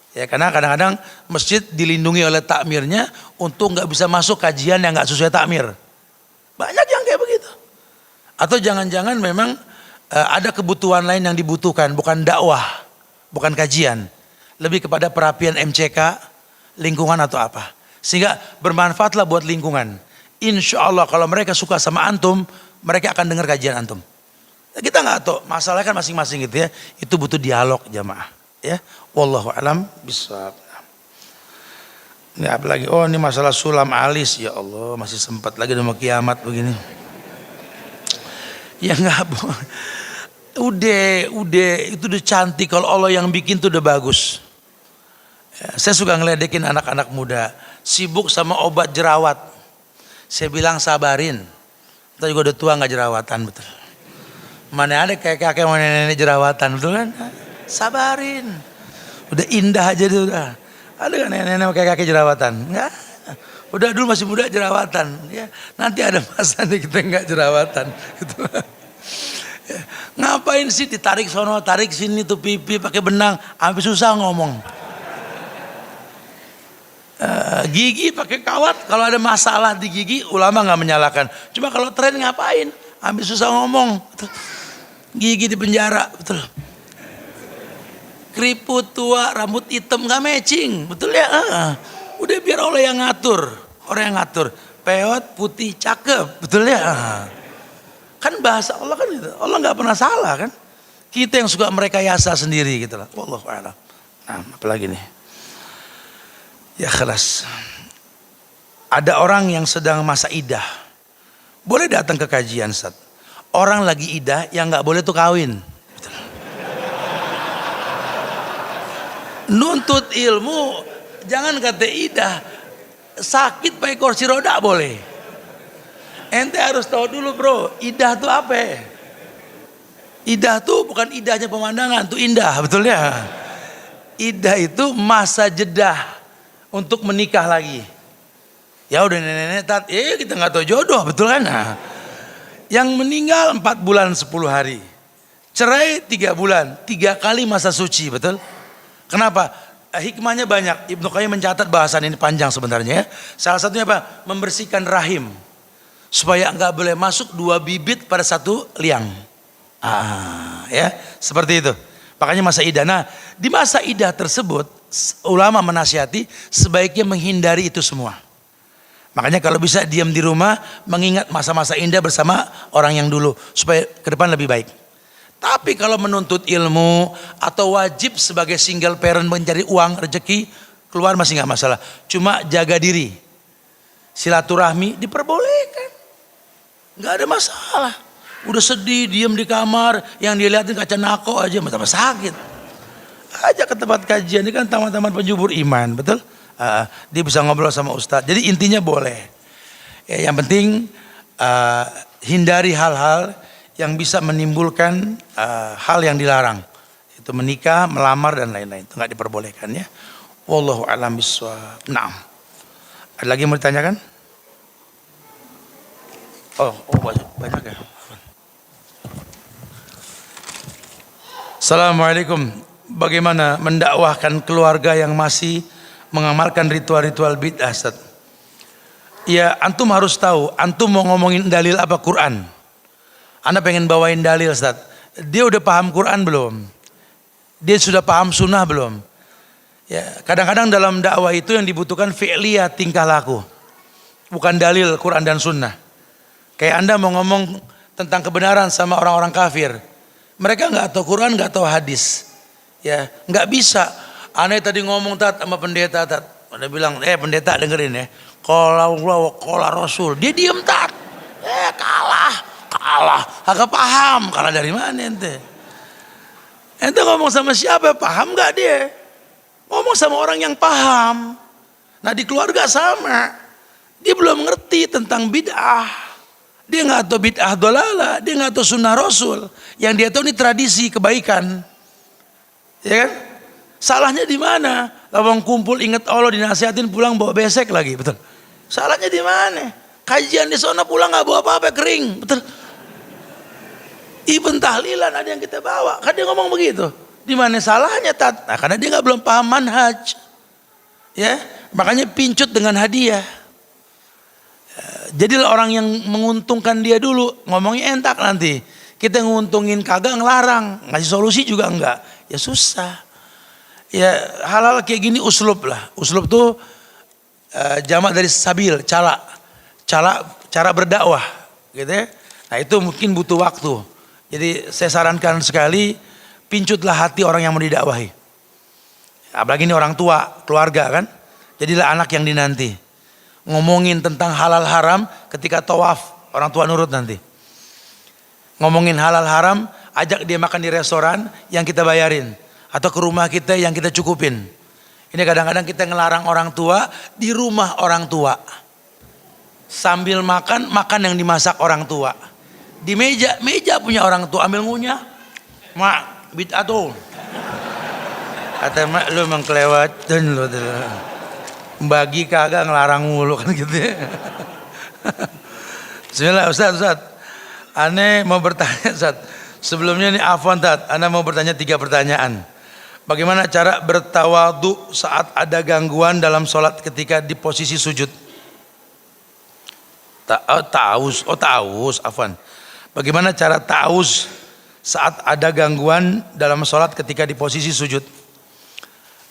Ya karena kadang-kadang masjid dilindungi oleh takmirnya untuk nggak bisa masuk kajian yang nggak sesuai takmir. Banyak yang kayak begitu. Atau jangan-jangan memang ada kebutuhan lain yang dibutuhkan, bukan dakwah, bukan kajian, lebih kepada perapian MCK, lingkungan atau apa. Sehingga bermanfaatlah buat lingkungan. insya Allah kalau mereka suka sama antum, mereka akan dengar kajian antum. Kita nggak tahu, masalah kan masing-masing gitu ya. Itu butuh dialog jamaah. Ya, wallahu alam bisawab. Ini apa lagi? Oh, ini masalah sulam alis. Ya Allah, masih sempat lagi mau kiamat begini. Ya nggak boleh. Udah, itu udah cantik. Kalau Allah yang bikin tuh udah bagus. Ya, saya suka ngeledekin anak-anak muda sibuk sama obat jerawat. Saya bilang sabarin. Kita juga udah tua nggak jerawatan, betul. Mana ada kayak kakek mau nenek jerawatan, betul kan? Sabarin. Udah indah aja tuh udah. Ada kan nenek-nenek kayak kakek jerawatan? Enggak. Udah dulu masih muda jerawatan. Ya, nanti ada masa nih kita enggak jerawatan. Gitu. Ya, ngapain sih ditarik sono, tarik sini tuh pipi pakai benang, sampai susah ngomong. Gigi pakai kawat, kalau ada masalah di gigi ulama nggak menyalahkan. Cuma kalau tren ngapain? Sampai susah ngomong. Betul. Gigi di penjara, betul. Keriput tua, rambut hitam nggak matching, betul ya? Udah biar Allah yang ngatur, orang yang ngatur. Peot putih cakep, betul ya? Kan bahasa Allah kan gitu. Allah nggak pernah salah kan? Kita yang suka merekayasa sendiri gitu lah. Wallahu a'lam. Nah, apalagi nih? Ya kelas. Ada orang yang sedang masa idah, boleh datang ke kajian, Ustaz. Orang lagi idah yang nggak boleh tuh kawin. Betul. Nuntut ilmu, jangan kata idah, sakit pakai kursi roda boleh. Ente harus tahu dulu bro, idah tuh apa? Idah tuh bukan idahnya pemandangan, tuh indah, betul ya? Idah itu masa jeda untuk menikah lagi. Ya udah nenek-nenek tat, kita nggak tahu jodoh, betul kan? Nah, yang meninggal 4 bulan 10 hari, cerai 3 bulan, 3 kali masa suci, betul? Kenapa? Hikmahnya banyak. Ibnu Qayyim mencatat bahasan ini panjang sebenarnya. Ya. Salah satunya apa? Membersihkan rahim supaya nggak boleh masuk 2 bibit pada 1 liang. Ya seperti itu. Makanya masa idah. Nah di masa idah tersebut ulama menasihati sebaiknya menghindari itu semua. Makanya kalau bisa diam di rumah, mengingat masa-masa indah bersama orang yang dulu supaya ke depan lebih baik. Tapi kalau menuntut ilmu atau wajib sebagai single parent mencari uang rezeki keluar masih nggak masalah. Cuma jaga diri, silaturahmi diperbolehkan, nggak ada masalah. Udah sedih diam di kamar, yang dia lihatin kaca nako aja, tambah sakit. Ajak ke tempat kajian, ini kan taman-taman penjubur iman, betul? Dia bisa ngobrol sama ustadz. Jadi intinya boleh. Ya, yang penting hindari hal-hal yang bisa menimbulkan hal yang dilarang. Itu menikah, melamar dan lain-lain. Itu nggak diperbolehkan ya. Wallahu a'lam bishawab. Naam. Ada lagi yang mau ditanyakan? Oh banyak ya. Assalamualaikum. Bagaimana mendakwahkan keluarga yang masih mengamalkan ritual-ritual bid'ah, Ustaz? Ya, antum harus tahu, antum mau ngomongin dalil apa Quran? Anda pengen bawain dalil, Ustaz. Dia udah paham Quran belum? Dia sudah paham sunnah belum? Ya, kadang-kadang dalam dakwah itu yang dibutuhkan fi'liyah, tingkah laku. Bukan dalil Quran dan sunnah. Kayak Anda mau ngomong tentang kebenaran sama orang-orang kafir. Mereka nggak tahu Quran, nggak tahu hadis. Ya, nggak bisa. Aneh tadi ngomong tat sama pendeta tat. Anda bilang, pendeta dengerin ya. Qala Allah, qala Rasul. Dia diem tat. Kalah. Agak paham. Kalah dari mana ente? Ente ngomong sama siapa? Paham nggak dia? Ngomong sama orang yang paham. Nah di keluarga sama. Dia belum ngerti tentang bid'ah. Dia nggak tahu bid'ah dolalah. Dia nggak tahu sunnah Rasul. Yang dia tahu ini tradisi kebaikan. Ya kan? Salahnya di mana? Lawang kumpul ingat Allah dinasihatin pulang bawa besek lagi, betul. Salahnya di mana? Kajian di sana pulang nggak bawa apa-apa kering, betul. Ibn tahlilan ada yang kita bawa, kan dia ngomong begitu. Di mana salahnya tat? Nah, karena dia nggak belum paham manhaj, ya. Makanya pincut dengan hadiah. Jadilah orang yang menguntungkan dia dulu, ngomongnya entak nanti. Kita nguntungin kagak ngelarang, ngasih solusi juga enggak, ya susah. Ya hal-hal kayak gini uslub lah. Uslub tuh jamak dari sabil, cala. cara berdakwah, gitu ya. Nah itu mungkin butuh waktu. Jadi saya sarankan sekali, pincutlah hati orang yang mau didakwahi. Apalagi ini orang tua, keluarga kan. Jadilah anak yang dinanti. Ngomongin tentang halal haram ketika tawaf, orang tua nurut nanti. Ngomongin halal haram, ajak dia makan di restoran yang kita bayarin. Atau ke rumah kita yang kita cukupin. Ini kadang-kadang kita ngelarang orang tua di rumah orang tua. Sambil makan yang dimasak orang tua. Di meja punya orang tua, ambil ngunyah. Mak, bid'ah tuh. Kata mak, lu emang kelewatan lu. Bagi kagak ngelarang mulu kan gitu ya. Bismillah Ustaz. Ane mau bertanya Ustaz. Sebelumnya nih afwan Tat, Ane mau bertanya 3 pertanyaan. Bagaimana cara bertawadhu saat ada gangguan dalam sholat ketika di posisi sujud? Ta'awuz, afwan. Bagaimana cara ta'awuz saat ada gangguan dalam sholat ketika di posisi sujud?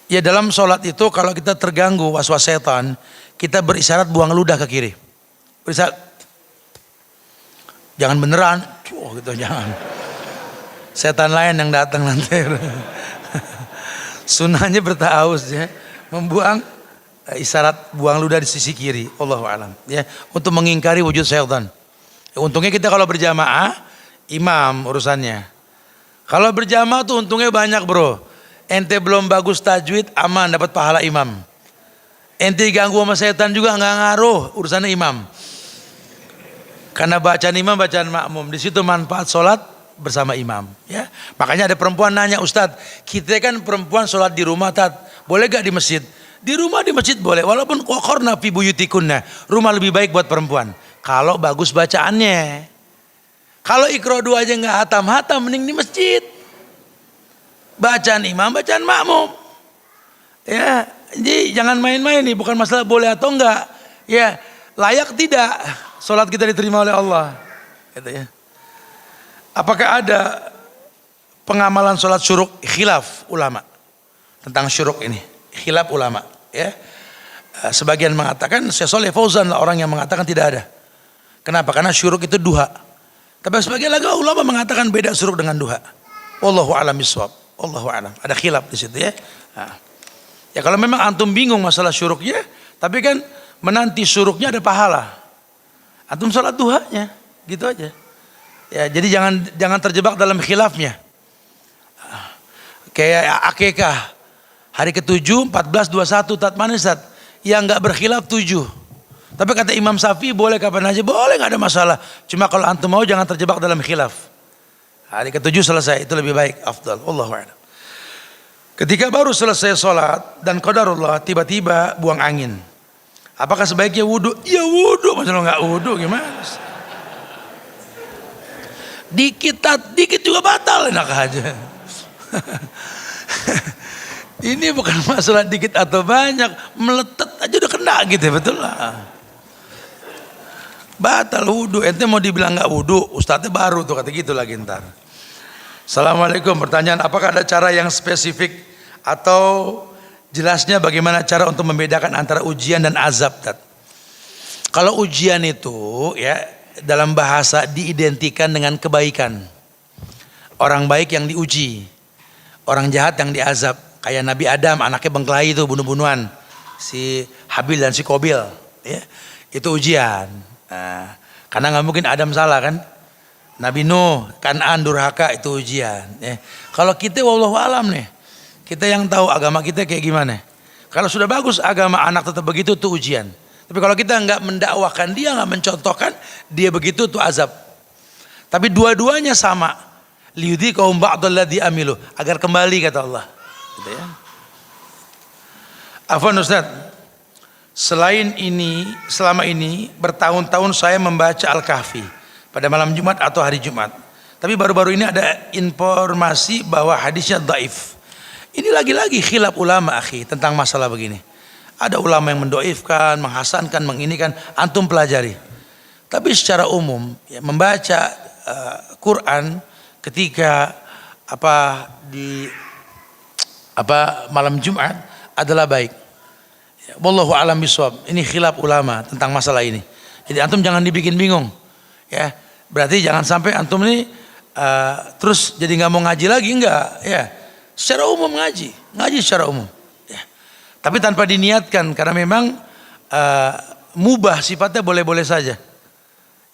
Ya dalam sholat itu kalau kita terganggu waswas setan, kita berisyarat buang ludah ke kiri. Berisyarat. Jangan beneran, gitu jangan. Setan lain yang datang nanti. Sunnahnya berta'awuz ya, membuang isyarat buang ludah di sisi kiri. Allahu a'lam ya, untuk mengingkari wujud syaitan. Untungnya kita kalau berjamaah imam urusannya. Kalau berjamaah tuh untungnya banyak bro. Ente belum bagus tajwid aman dapat pahala imam. Ente ganggu sama setan juga nggak ngaruh urusannya imam. Karena bacaan imam bacaan makmum, di situ manfaat sholat bersama imam ya. Makanya ada perempuan nanya, Ustadz kita kan perempuan sholat di rumah Tat, boleh gak di masjid? Di rumah di masjid boleh, walaupun waqarna fi buyutikunna, rumah lebih baik buat perempuan kalau bagus bacaannya. Kalau ikro 2 aja gak hatam mending di masjid, bacaan imam bacaan makmum ya. Jadi jangan main-main nih, bukan masalah boleh atau enggak ya, layak tidak sholat kita diterima oleh Allah gitu ya. Apakah ada pengamalan sholat syuruk? Khilaf ulama tentang syuruk ini, khilaf ulama ya. Sebagian mengatakan, Syekh Shalih Fauzan lah orang yang mengatakan tidak ada. Kenapa? Karena syuruk itu duha. Tapi sebagian lagi ulama mengatakan beda syuruk dengan duha. Wallahu a'lam bishawab. Wallahu a'lam. Ada khilaf di situ ya. Nah. Ya kalau memang antum bingung masalah syuruknya, tapi kan menanti syuruknya ada pahala. Antum sholat duhanya, gitu aja. Ya, jadi jangan terjebak dalam khilafnya. Kayak akikah hari ke-7, 14, 21 Tat manisat yang nggak berkhilaf 7. Tapi kata Imam Syafi'i boleh kapan aja, boleh nggak ada masalah. Cuma kalau antum mau jangan terjebak dalam khilaf. Hari ke-7 selesai, itu lebih baik, afdal. Wallahu a'lam. Ketika baru selesai sholat dan qadarullah tiba-tiba buang angin. Apakah sebaiknya wudhu? Ya wudhu, masa lo nggak wudhu gimana? Dikit juga batal, enak aja. Ini bukan masalah dikit atau banyak, meletet aja udah kena gitu, betul lah. Batal wudhu, ente mau dibilang nggak wudhu, ustadznya baru tuh kata gitu lagi ntar. Assalamualaikum, pertanyaan, apakah ada cara yang spesifik atau jelasnya bagaimana cara untuk membedakan antara ujian dan azab? Kalau ujian itu ya dalam bahasa diidentikan dengan kebaikan. Orang baik yang diuji, orang jahat yang diazab. Kayak Nabi Adam, anaknya bengkelahi itu bunuh-bunuhan, si Habil dan si Qabil ya. Itu ujian. Nah, karena nggak mungkin Adam salah kan. Nabi Nuh, Kan'an durhaka, itu ujian ya. Kalau kita wallahu alam nih, kita yang tahu agama kita kayak gimana. Kalau sudah bagus agama anak tetap begitu, itu ujian. Tapi kalau kita nggak mendakwakan dia, nggak mencontohkan dia begitu, itu azab. Tapi dua-duanya sama, liyudhiqahum ba'dalladzi amilu, agar kembali kata Allah. Gitu ya. Afwan Ustaz, selama ini bertahun-tahun saya membaca Al-Kahfi pada malam Jumat atau hari Jumat. Tapi baru-baru ini ada informasi bahwa hadisnya dhaif. Ini lagi-lagi khilaf ulama akhi tentang masalah begini. Ada ulama yang mendoifkan, menghasankan, menginikan, antum pelajari. Tapi secara umum ya, membaca Quran ketika malam Jumat adalah baik. Ya, wallahu a'lam bishawab. Ini khilaf ulama tentang masalah ini. Jadi antum jangan dibikin bingung, ya. Berarti jangan sampai antum ini terus jadi nggak mau ngaji lagi, enggak, ya. Secara umum ngaji secara umum, ya. Tapi tanpa diniatkan, karena memang mubah sifatnya boleh-boleh saja.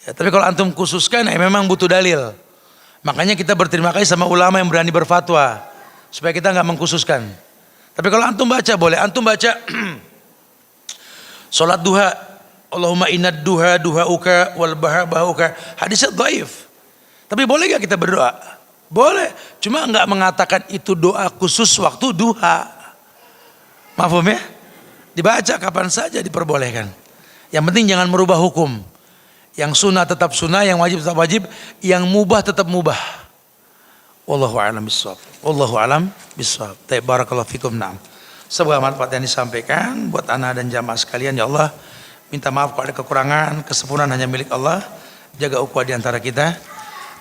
Ya, tapi kalau antum khususkan, memang butuh dalil. Makanya kita berterima kasih sama ulama yang berani berfatwa supaya kita nggak mengkhususkan. Tapi kalau antum baca boleh, antum baca sholat duha, Allahumma innad duha duhauka wal bahauka, hadisnya dhaif. Tapi boleh gak kita berdoa? Boleh, cuma nggak mengatakan itu doa khusus waktu duha. Mafhum ya? Dibaca kapan saja diperbolehkan. Yang penting jangan merubah hukum. Yang sunnah tetap sunnah, yang wajib tetap wajib, yang mubah tetap mubah. Wallahu a'lam bishawab. Wallahu a'lam bishawab. Barakallahu fikum. Naam. Semoga manfaat yang disampaikan buat anak dan jamaah sekalian, ya Allah. Minta maaf kalau ada kekurangan, kesempurnaan hanya milik Allah. Jaga ukhuwah di antara kita.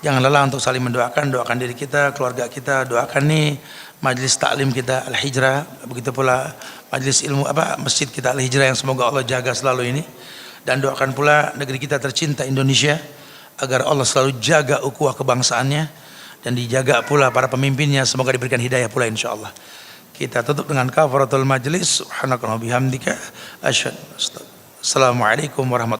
Jangan lelah untuk saling mendoakan, doakan diri kita, keluarga kita, doakan nih majelis taklim kita Al-Hijrah, begitu pula majelis ilmu masjid kita Al-Hijrah yang semoga Allah jaga selalu ini. Dan doakan pula negeri kita tercinta Indonesia agar Allah selalu jaga ukhuwah kebangsaannya dan dijaga pula para pemimpinnya, semoga diberikan hidayah pula insyaallah. Kita tutup dengan kafaratul majlis. Subhanakallahumma bihamdika asyhadu. Assalamualaikum warahmatullahi wabarakatuh.